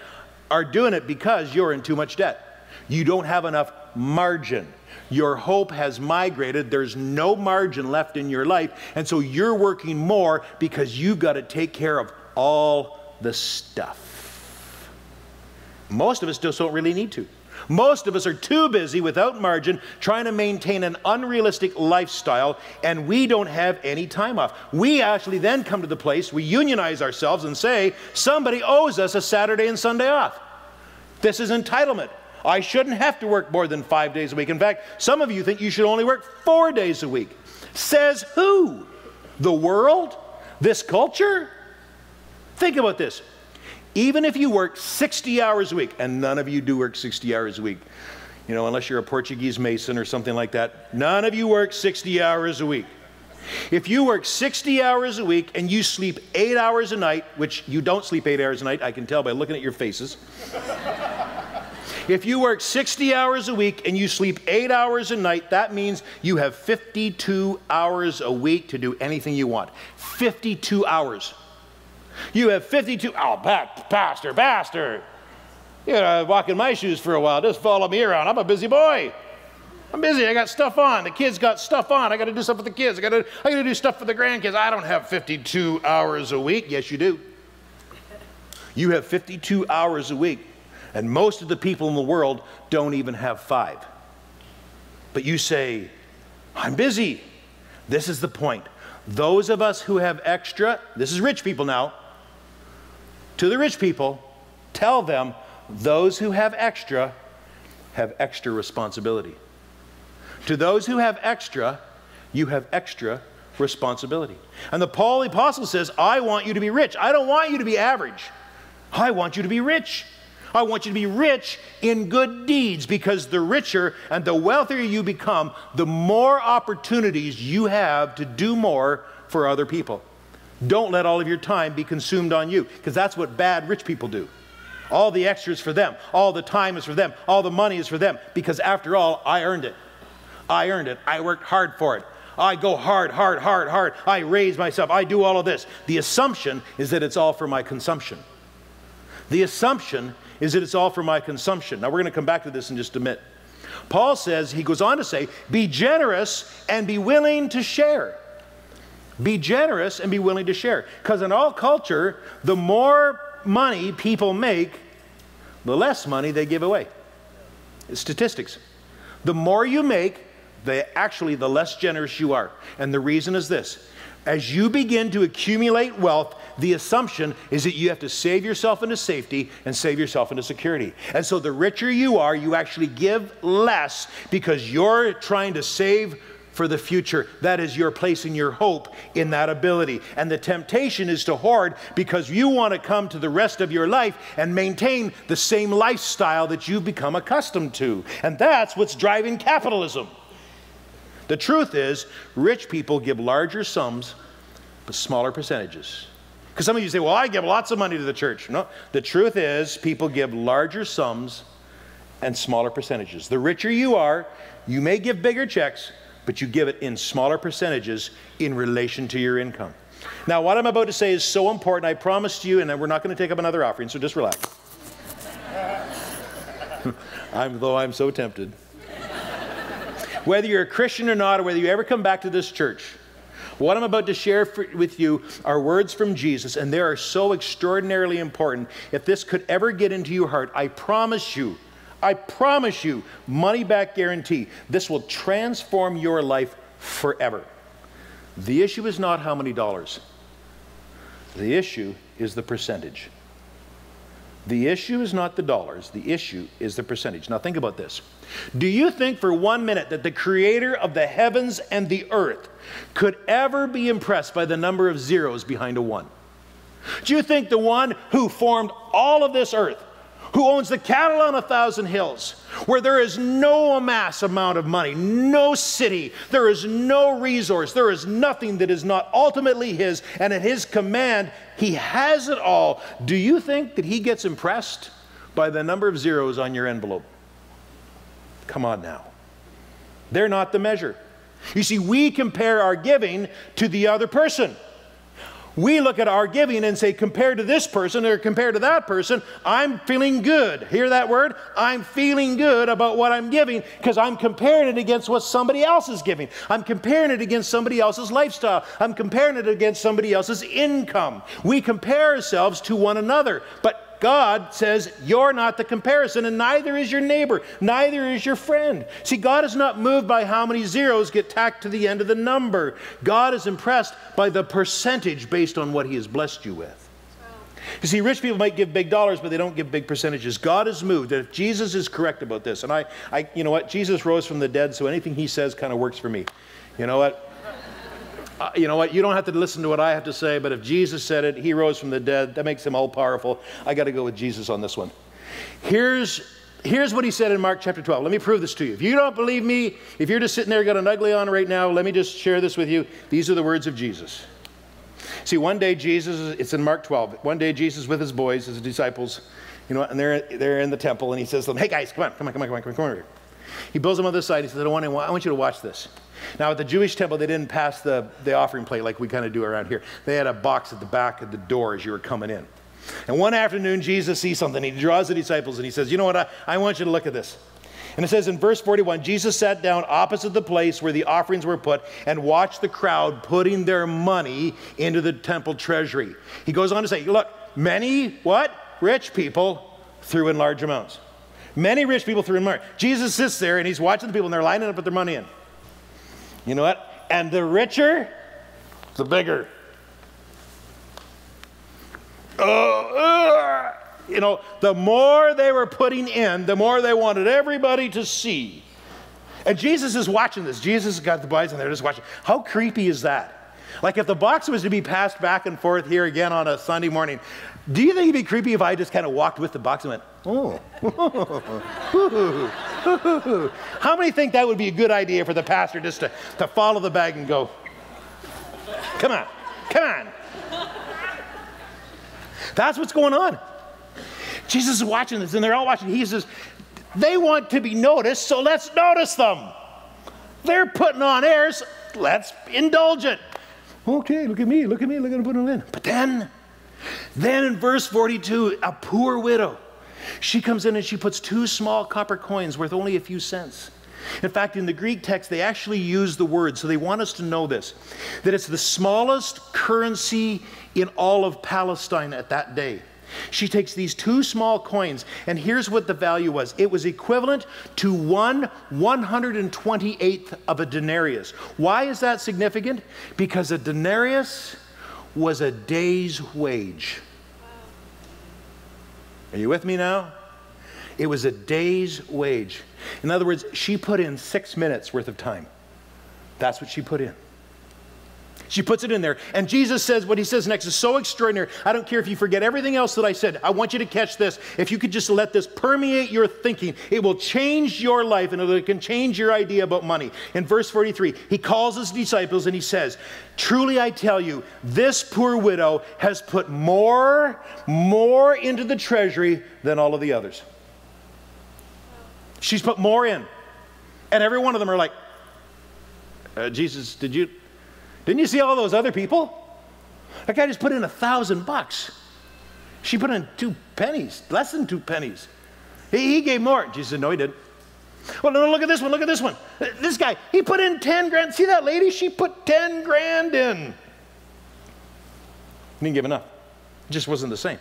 are doing it because you're in too much debt. You don't have enough margin. Your hope has migrated. There's no margin left in your life, and so you're working more because you've got to take care of all the stuff. Most of us just don't really need to. Most of us are too busy without margin trying to maintain an unrealistic lifestyle, and we don't have any time off. We actually then come to the place, we unionize ourselves and say, somebody owes us a Saturday and Sunday off. This is entitlement. I shouldn't have to work more than 5 days a week. In fact, some of you think you should only work 4 days a week. Says who? The world? This culture? Think about this. Even if you work 60 hours a week, and none of you do work 60 hours a week, you know, unless you're a Portuguese mason or something like that, none of you work 60 hours a week. If you work 60 hours a week and you sleep 8 hours a night, which you don't sleep 8 hours a night, I can tell by looking at your faces. If you work 60 hours a week and you sleep 8 hours a night, that means you have 52 hours a week to do anything you want. 52 hours. You have 52, oh, Pastor, you know, walk in my shoes for a while, just follow me around. I'm a busy boy. I'm busy, I got stuff on. The kids got stuff on. I got to do stuff with the kids. I got to do stuff for the grandkids. I don't have 52 hours a week. Yes, you do. You have 52 hours a week, and most of the people in the world don't even have 5. But you say, I'm busy. This is the point. Those of us who have extra, this is rich people now, to the rich people, tell them those who have extra responsibility. To those who have extra, you have extra responsibility. And Paul the Apostle says, I want you to be rich. I don't want you to be average. I want you to be rich. I want you to be rich in good deeds, because the richer and the wealthier you become, the more opportunities you have to do more for other people. Don't let all of your time be consumed on you, because that's what bad rich people do. All the extra is for them. All the time is for them. All the money is for them, because after all, I earned it. I earned it. I worked hard for it. I go hard. I raise myself. I do all of this. The assumption is that it's all for my consumption. The assumption is that it's all for my consumption. Now, we're going to come back to this in just a minute. Paul says, he goes on to say, be generous and be willing to share. Be generous and be willing to share. Because in all culture, the more money people make, the less money they give away. It's statistics. The more you make, the less generous you are. And the reason is this. As you begin to accumulate wealth, the assumption is that you have to save yourself into safety and save yourself into security. And so the richer you are, you actually give less because you're trying to save for the future. That is, you're placing your hope in that ability. And the temptation is to hoard because you want to come to the rest of your life and maintain the same lifestyle that you've become accustomed to. And that's what's driving capitalism. The truth is, rich people give larger sums, but smaller percentages. Because some of you say, well, I give lots of money to the church. No, the truth is, people give larger sums and smaller percentages. The richer you are, you may give bigger checks, but you give it in smaller percentages in relation to your income. Now, what I'm about to say is so important. I promised you, and we're not going to take up another offering, so just relax. Though I'm so tempted. Whether you're a Christian or not, or whether you ever come back to this church, what I'm about to share with you are words from Jesus, and they are so extraordinarily important. If this could ever get into your heart, I promise you, money back guarantee, this will transform your life forever. The issue is not how many dollars. The issue is the percentage. The issue is not the dollars. The issue is the percentage. Now think about this. Do you think for 1 minute that the creator of the heavens and the earth could ever be impressed by the number of zeros behind a 1? Do you think the one who formed all of this earth, who owns the cattle on 1,000 hills, where there is no amass amount of money, no city, there is no resource, there is nothing that is not ultimately his, and at his command, he has it all. Do you think that he gets impressed by the number of zeros on your envelope? Come on now. They're not the measure. You see, we compare our giving to the other person. We look at our giving and say, compared to this person or compared to that person, I'm feeling good. Hear that word? I'm feeling good about what I'm giving because I'm comparing it against what somebody else is giving. I'm comparing it against somebody else's lifestyle. I'm comparing it against somebody else's income. We compare ourselves to one another. But God says you're not the comparison, and neither is your neighbor, neither is your friend. See, God is not moved by how many zeros get tacked to the end of the number. God is impressed by the percentage based on what he has blessed you with. You see, rich people might give big dollars, but they don't give big percentages. God is moved that if Jesus is correct about this, and you know what? Jesus rose from the dead, so anything he says kind of works for me. You know what? You know what? You don't have to listen to what I have to say, but if Jesus said it, he rose from the dead, that makes him all powerful. I got to go with Jesus on this one. Here's what he said in Mark chapter 12. Let me prove this to you. If you don't believe me, if you're just sitting there got an ugly on right now, let me just share this with you. These are the words of Jesus. See, one day Jesus, it's in Mark 12. One day Jesus with his boys, his disciples, you know, and they're in the temple, and he says to them, hey guys, come on over here. He pulls them on the side. He says, I want you to watch this. Now, at the Jewish temple, they didn't pass the offering plate like we kind of do around here. They had a box at the back of the door as you were coming in. And one afternoon, Jesus sees something. He draws the disciples, and he says, you know what? I want you to look at this. And it says in verse 41, Jesus sat down opposite the place where the offerings were put and watched the crowd putting their money into the temple treasury. He goes on to say, look, many, what? Rich people threw in large amounts. Many rich people threw in large. Jesus sits there, and he's watching the people, and they're lining up to put their money in. You know what? And the richer, the bigger. You know, the more they were putting in, the more they wanted everybody to see. And Jesus is watching this. Jesus has got the boys, and they're just watching. How creepy is that? Like if the box was to be passed back and forth here again on a Sunday morning, do you think it'd be creepy if I just kind of walked with the box and went, oh. How many think that would be a good idea for the pastor just to follow the bag and go, come on, come on. That's what's going on. Jesus is watching this, and they're all watching. He says, they want to be noticed, so let's notice them. They're putting on airs, let's indulge it. Okay, look at me, look at me, look at me putting it in. But then in verse 42, a poor widow, she comes in and she puts 2 small copper coins worth only a few cents. In fact, in the Greek text, they actually use the word, so they want us to know this, that it's the smallest currency in all of Palestine at that day. She takes these 2 small coins, and here's what the value was. It was equivalent to 1/128th of a denarius. Why is that significant? Because a denarius was a day's wage. Are you with me now? It was a day's wage. In other words, she put in 6 minutes worth of time. That's what she put in. She puts it in there. And Jesus says, what he says next is so extraordinary. I don't care if you forget everything else that I said. I want you to catch this. If you could just let this permeate your thinking, it will change your life and it can change your idea about money. In verse 43, he calls his disciples and he says, truly I tell you, this poor widow has put more into the treasury than all of the others. She's put more in. And every one of them are like, Jesus, didn't you see all those other people? That guy just put in $1,000. She put in 2 pennies, less than 2 pennies. He gave more. Jesus said, no, he didn't. Well, no, look at this one, look at this one. This guy, he put in 10 grand. See that lady? She put 10 grand in. He didn't give enough. It just wasn't the same.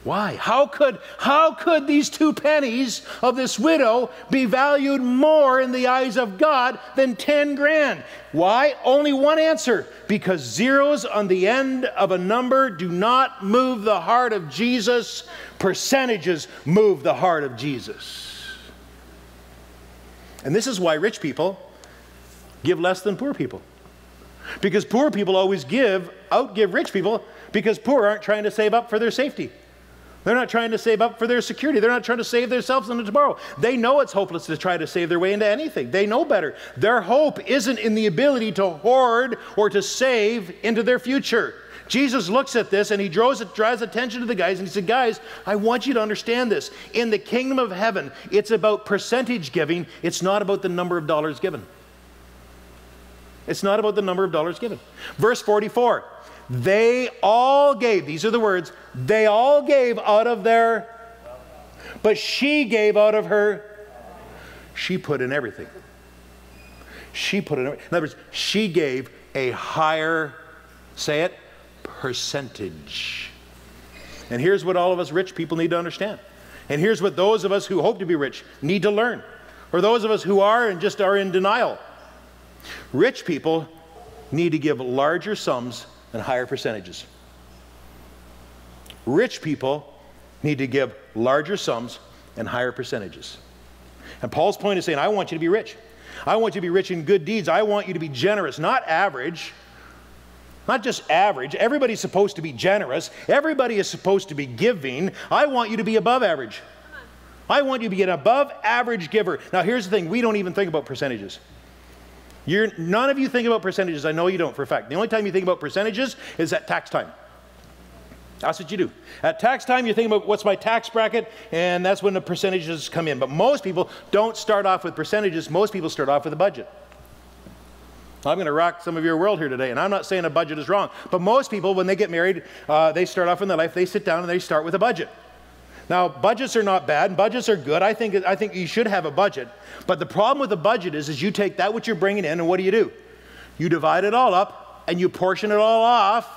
Why? How could these 2 pennies of this widow be valued more in the eyes of God than 10 grand? Why? Only one answer. Because zeros on the end of a number do not move the heart of Jesus. Percentages move the heart of Jesus. And this is why rich people give less than poor people. Because poor people always outgive rich people, because poor aren't trying to save up for their safety. They're not trying to save up for their security. They're not trying to save themselves into tomorrow. They know it's hopeless to try to save their way into anything. They know better. Their hope isn't in the ability to hoard or to save into their future. Jesus looks at this and he draws attention to the guys and he said, guys, I want you to understand this. In the kingdom of heaven, it's about percentage giving. It's not about the number of dollars given. It's not about the number of dollars given. Verse 44. They all gave, these are the words, they all gave out of their, but she gave out of her, she put in everything. She put in everything. In other words, she gave a higher, say it, percentage. And here's what all of us rich people need to understand. And here's what those of us who hope to be rich need to learn. Or those of us who are and just are in denial. Rich people need to give larger sums and higher percentages. Rich people need to give larger sums and higher percentages. And Paul's point is saying, I want you to be rich. I want you to be rich in good deeds. I want you to be generous, not average. Not just average. Everybody's supposed to be generous. Everybody is supposed to be giving. I want you to be above average. I want you to be an above average giver. Now here's the thing, we don't even think about percentages. None of you think about percentages. I know you don't for a fact. The only time you think about percentages is at tax time. That's what you do. At tax time, you think about what's my tax bracket, and that's when the percentages come in. But most people don't start off with percentages. Most people start off with a budget. I'm going to rock some of your world here today, and I'm not saying a budget is wrong. But most people, when they get married, they start off in their life, they sit down and they start with a budget. Now, budgets are not bad. Budgets are good. I think you should have a budget. But the problem with a budget is you take that what you're bringing in, and what do? You divide it all up, and you portion it all off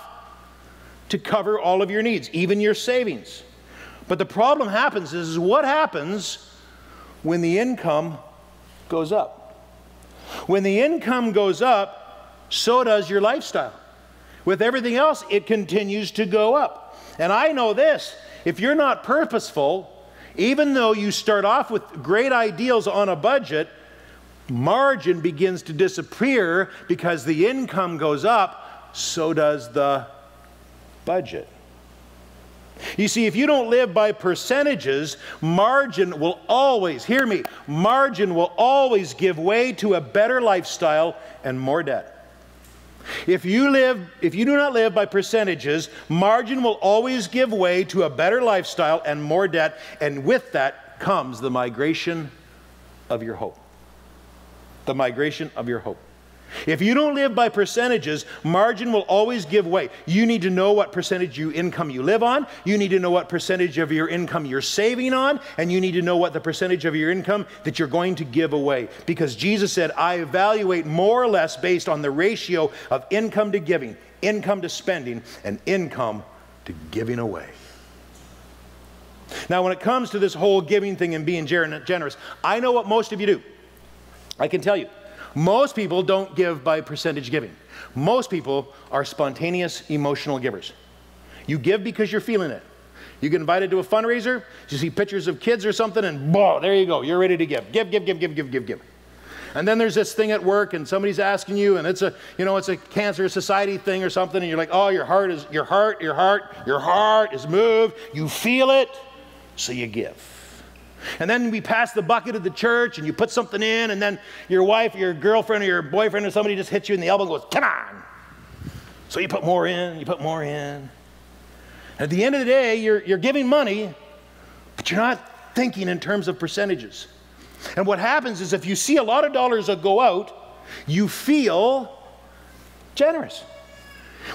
to cover all of your needs, even your savings. But the problem happens is what happens when the income goes up? When the income goes up, so does your lifestyle. With everything else, it continues to go up. And I know this. If you're not purposeful, even though you start off with great ideals on a budget, margin begins to disappear because the income goes up, so does the budget. You see, if you don't live by percentages, margin will always, hear me, margin will always give way to a better lifestyle and more debt. If you do not live by percentages, margin will always give way to a better lifestyle and more debt, and with that comes the migration of your hope. The migration of your hope. If you don't live by percentages, margin will always give way. You need to know what percentage of income you live on. You need to know what percentage of your income you're saving on. And you need to know what the percentage of your income that you're going to give away. Because Jesus said, I evaluate more or less based on the ratio of income to giving, income to spending, and income to giving away. Now, when it comes to this whole giving thing and being generous, I know what most of you do. I can tell you. Most people don't give by percentage giving. Most people are spontaneous, emotional givers. You give because you're feeling it. You get invited to a fundraiser, you see pictures of kids or something, and boom, there you go. You're ready to give. Give. And then there's this thing at work and somebody's asking you, and it's a, you know, it's a Cancer Society thing or something, and you're like, oh, your heart is moved. You feel it, so you give. And then we pass the bucket at the church and you put something in, and then your wife or your girlfriend or your boyfriend or somebody just hits you in the elbow and goes, come on. So you put more in, you put more in. At the end of the day, you're giving money, but you're not thinking in terms of percentages. And what happens is if you see a lot of dollars that go out, you feel generous.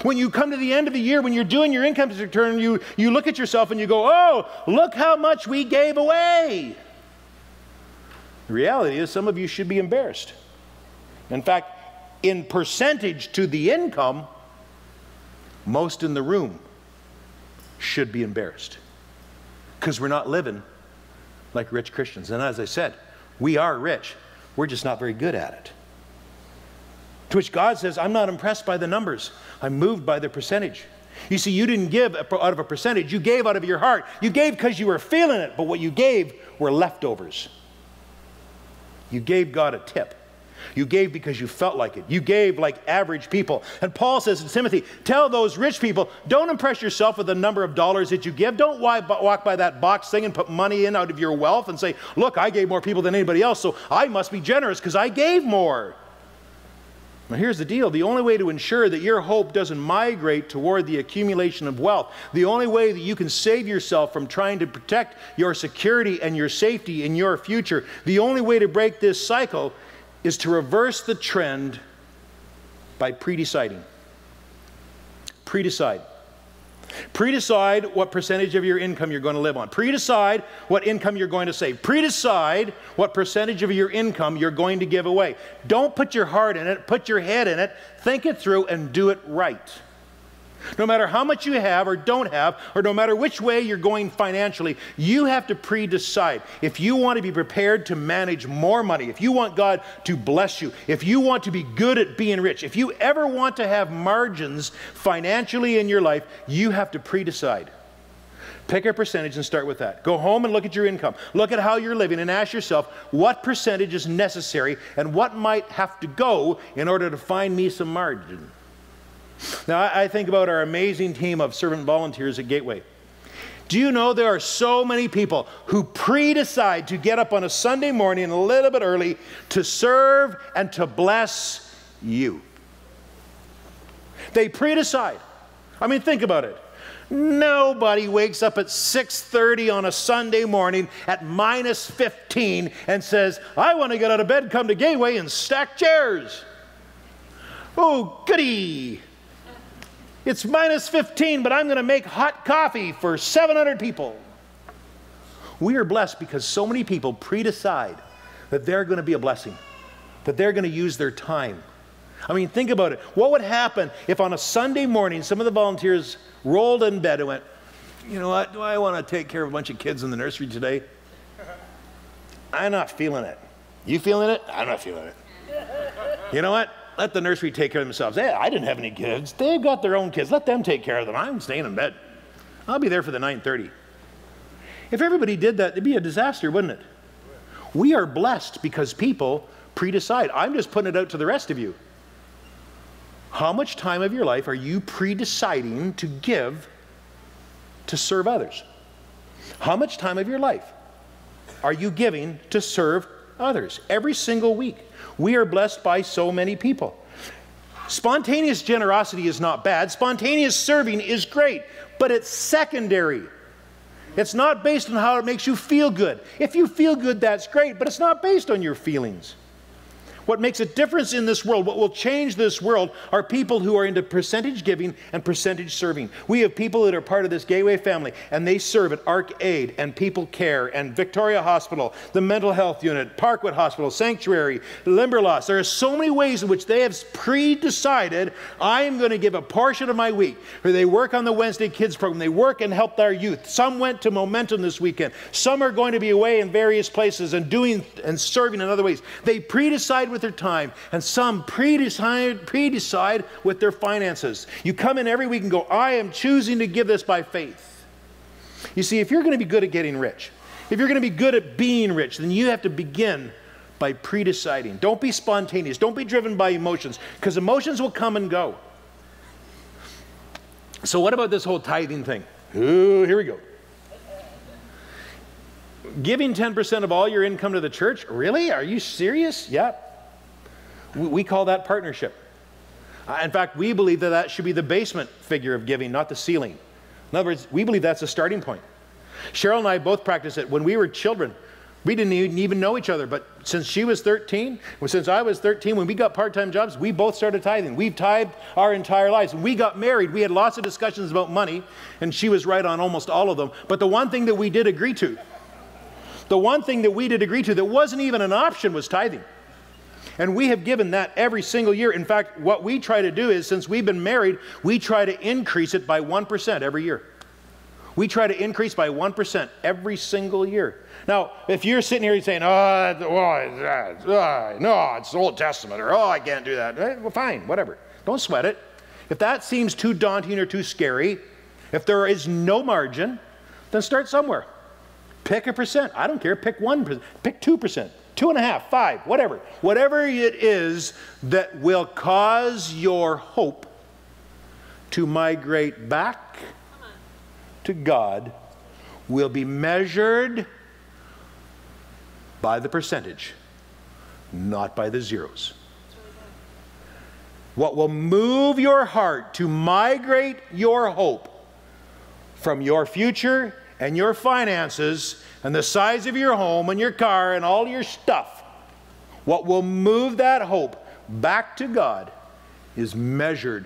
When you come to the end of the year, when you're doing your income tax return, you look at yourself and you go, oh, look how much we gave away. The reality is some of you should be embarrassed. In fact, in percentage to the income, most in the room should be embarrassed because we're not living like rich Christians. And as I said, we are rich. We're just not very good at it. To which God says, I'm not impressed by the numbers. I'm moved by the percentage. You see, you didn't give out of a percentage. You gave out of your heart. You gave because you were feeling it, but what you gave were leftovers. You gave God a tip. You gave because you felt like it. You gave like average people. And Paul says to Timothy, tell those rich people, don't impress yourself with the number of dollars that you give. Don't walk by that box thing and put money in out of your wealth and say, look, I gave more people than anybody else, so I must be generous because I gave more. Now here's the deal. The only way to ensure that your hope doesn't migrate toward the accumulation of wealth, the only way that you can save yourself from trying to protect your security and your safety in your future, the only way to break this cycle is to reverse the trend by pre-deciding. Pre-decide. Pre-decide what percentage of your income you're going to live on. Pre-decide what income you're going to save. Pre-decide what percentage of your income you're going to give away. Don't put your heart in it, put your head in it, think it through and do it right. No matter how much you have or don't have, or no matter which way you're going financially, you have to pre-decide. If you want to be prepared to manage more money, if you want God to bless you, if you want to be good at being rich, if you ever want to have margins financially in your life, you have to pre-decide. Pick a percentage and start with that. Go home and look at your income. Look at how you're living and ask yourself, what percentage is necessary and what might have to go in order to find me some margin? Now, I think about our amazing team of servant volunteers at Gateway. Do you know there are so many people who pre-decide to get up on a Sunday morning a little bit early to serve and to bless you? They pre-decide. I mean, think about it. Nobody wakes up at 6:30 on a Sunday morning at -15 and says, I want to get out of bed, come to Gateway, and stack chairs. Oh, goody. It's -15, but I'm going to make hot coffee for 700 people. We are blessed because so many people pre-decide that they're going to be a blessing, that they're going to use their time. I mean, think about it. What would happen if on a Sunday morning some of the volunteers rolled in bed and went, you know what, do I want to take care of a bunch of kids in the nursery today? I'm not feeling it. You feeling it? I'm not feeling it. You know what? Let the nursery take care of themselves. Hey, I didn't have any kids. They've got their own kids. Let them take care of them. I'm staying in bed. I'll be there for the 9:30. If everybody did that, it'd be a disaster, wouldn't it? We are blessed because people pre-decide. I'm just putting it out to the rest of you. How much time of your life are you pre-deciding to give to serve others? How much time of your life are you giving to serve others? Every single week. We are blessed by so many people. Spontaneous generosity is not bad. Spontaneous serving is great, but it's secondary. It's not based on how it makes you feel good. If you feel good, that's great, but it's not based on your feelings. What makes a difference in this world, what will change this world, are people who are into percentage giving and percentage serving. We have people that are part of this Gateway family, and they serve at Arc Aid and People Care and Victoria Hospital, the Mental Health Unit, Parkwood Hospital, Sanctuary, Limberlost. There are so many ways in which they have pre-decided, I am going to give a portion of my week. Where they work on the Wednesday Kids program. They work and help our youth. Some went to Momentum this weekend. Some are going to be away in various places and doing and serving in other ways. They pre-decide with their time, and some pre-decide with their finances. You come in every week and go, I am choosing to give this by faith. You see, if you're going to be good at getting rich, if you're going to be good at being rich, then you have to begin by pre-deciding. Don't be spontaneous. Don't be driven by emotions, because emotions will come and go. So what about this whole tithing thing? Ooh, here we go. Giving 10% of all your income to the church? Really? Are you serious? Yeah. We call that partnership. In fact, we believe that that should be the basement figure of giving, not the ceiling. In other words, we believe that's a starting point. Cheryl and I both practiced it. When we were children, we didn't even know each other, but since she was 13, since I was 13, when we got part-time jobs, we both started tithing. We've tithed our entire lives. When we got married, we had lots of discussions about money, and she was right on almost all of them. But the one thing that we did agree to, that wasn't even an option, was tithing. And we have given that every single year. In fact, what we try to do is, since we've been married, we try to increase it by 1% every year. We try to increase by 1% every single year. Now, if you're sitting here and saying, no, it's the Old Testament, or I can't do that, well, fine, whatever. Don't sweat it. If that seems too daunting or too scary, if there is no margin, then start somewhere. Pick a percent. I don't care. Pick 1%, pick 2%, 2.5%, 5%, whatever. Whatever it is that will cause your hope to migrate back to God will be measured by the percentage, not by the zeros. What will move your heart to migrate your hope from your future and your finances and the size of your home and your car and all your stuff, what will move that hope back to God is measured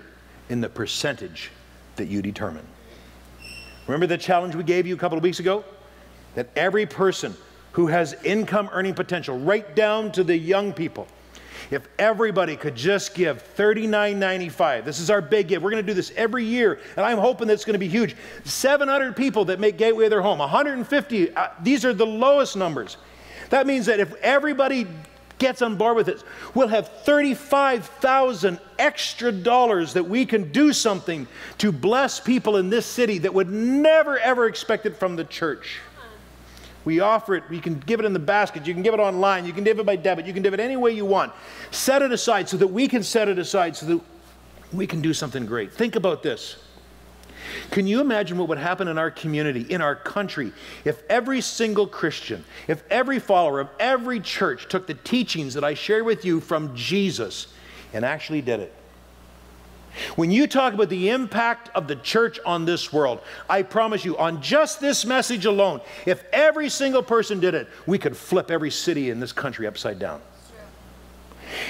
in the percentage that you determine. Remember the challenge we gave you a couple of weeks ago? That every person who has income earning potential, right down to the young people, if everybody could just give $39.95, this is our big give. We're going to do this every year, and I'm hoping that it's going to be huge. 700 people that make Gateway their home, 150, these are the lowest numbers. That means that if everybody gets on board with it, we'll have $35,000 extra dollars that we can do something to bless people in this city that would never ever expect it from the church. We offer it. You can give it in the basket. You can give it online. You can give it by debit. You can give it any way you want. Set it aside so that we can set it aside so that we can do something great. Think about this. Can you imagine what would happen in our community, in our country, if every single Christian, if every follower of every church took the teachings that I share with you from Jesus and actually did it? When you talk about the impact of the church on this world, I promise you, on just this message alone, if every single person did it, we could flip every city in this country upside down.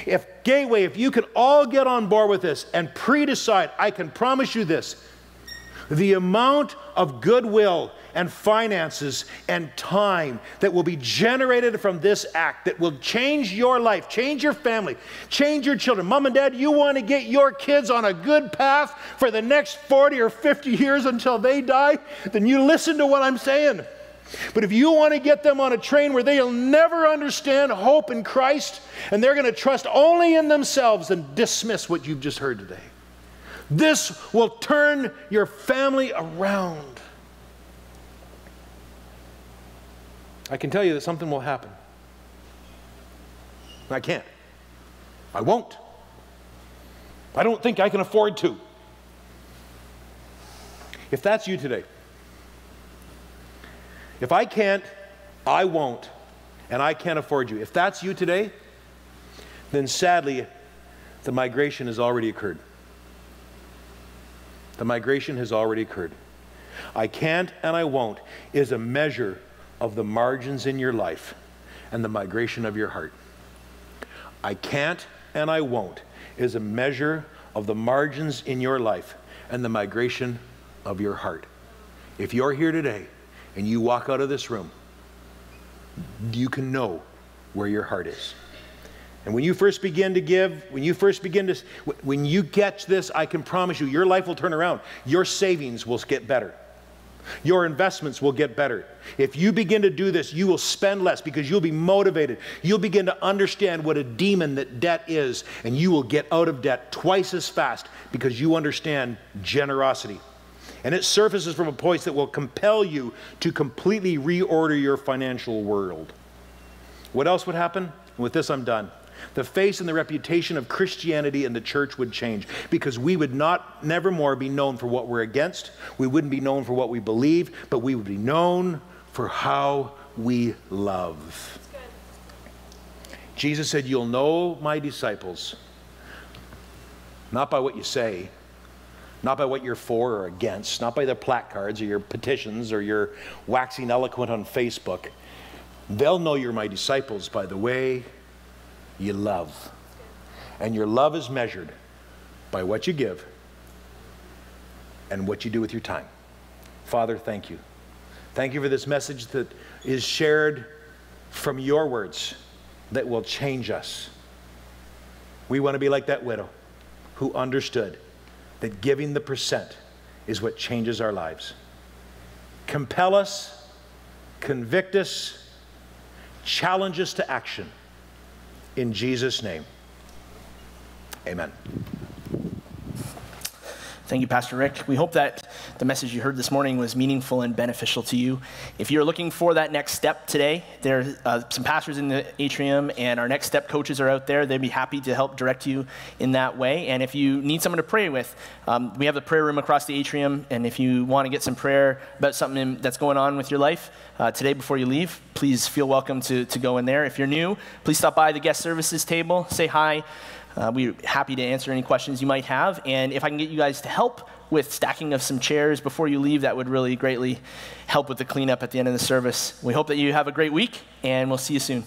If Gateway, if you could all get on board with this and pre-decide, I can promise you this, the amount of goodwill and finances and time that will be generated from this act that will change your life, change your family, change your children. Mom and Dad, you want to get your kids on a good path for the next 40 or 50 years until they die? Then you listen to what I'm saying. But if you want to get them on a train where they'll never understand hope in Christ and they're going to trust only in themselves, then dismiss what you've just heard today. This will turn your family around. I can tell you that something will happen. I can't. I won't. I don't think I can afford to. If that's you today, if I can't, I won't, and I can't afford you. If that's you today, then sadly, the migration has already occurred. The migration has already occurred. I can't and I won't is a measure of the margins in your life and the migration of your heart. I can't and I won't is a measure of the margins in your life and the migration of your heart. If you're here today and you walk out of this room, you can know where your heart is. And when you first begin to give, when you catch this, I can promise you, your life will turn around. Your savings will get better. Your investments will get better. If you begin to do this, you will spend less because you'll be motivated. You'll begin to understand what a demon that debt is, and you will get out of debt twice as fast because you understand generosity. And it surfaces from a place that will compel you to completely reorder your financial world. What else would happen? With this, I'm done. The face and the reputation of Christianity and the church would change, because we would never more be known for what we're against. We wouldn't be known for what we believe, but we would be known for how we love. Jesus said, you'll know my disciples, not by what you say, not by what you're for or against, not by the placards or your petitions or your waxing eloquent on Facebook. They'll know you're my disciples by the way you love. And your love is measured by what you give and what you do with your time. Father, thank you. Thank you for this message that is shared from your words that will change us. We want to be like that widow who understood that giving the percent is what changes our lives. Compel us, convict us, challenge us to action. In Jesus' name, amen. Thank you, Pastor Rick. We hope that the message you heard this morning was meaningful and beneficial to you. If you're looking for that next step today, there are some pastors in the atrium, and our Next Step coaches are out there. They'd be happy to help direct you in that way. And if you need someone to pray with, we have the prayer room across the atrium, and if you want to get some prayer about something that's going on with your life today before you leave, please feel welcome to go in there. If you're new, please stop by the guest services table, say hi. We're happy to answer any questions you might have. And if I can get you guys to help with stacking of some chairs before you leave, that would really greatly help with the cleanup at the end of the service. We hope that you have a great week, and we'll see you soon.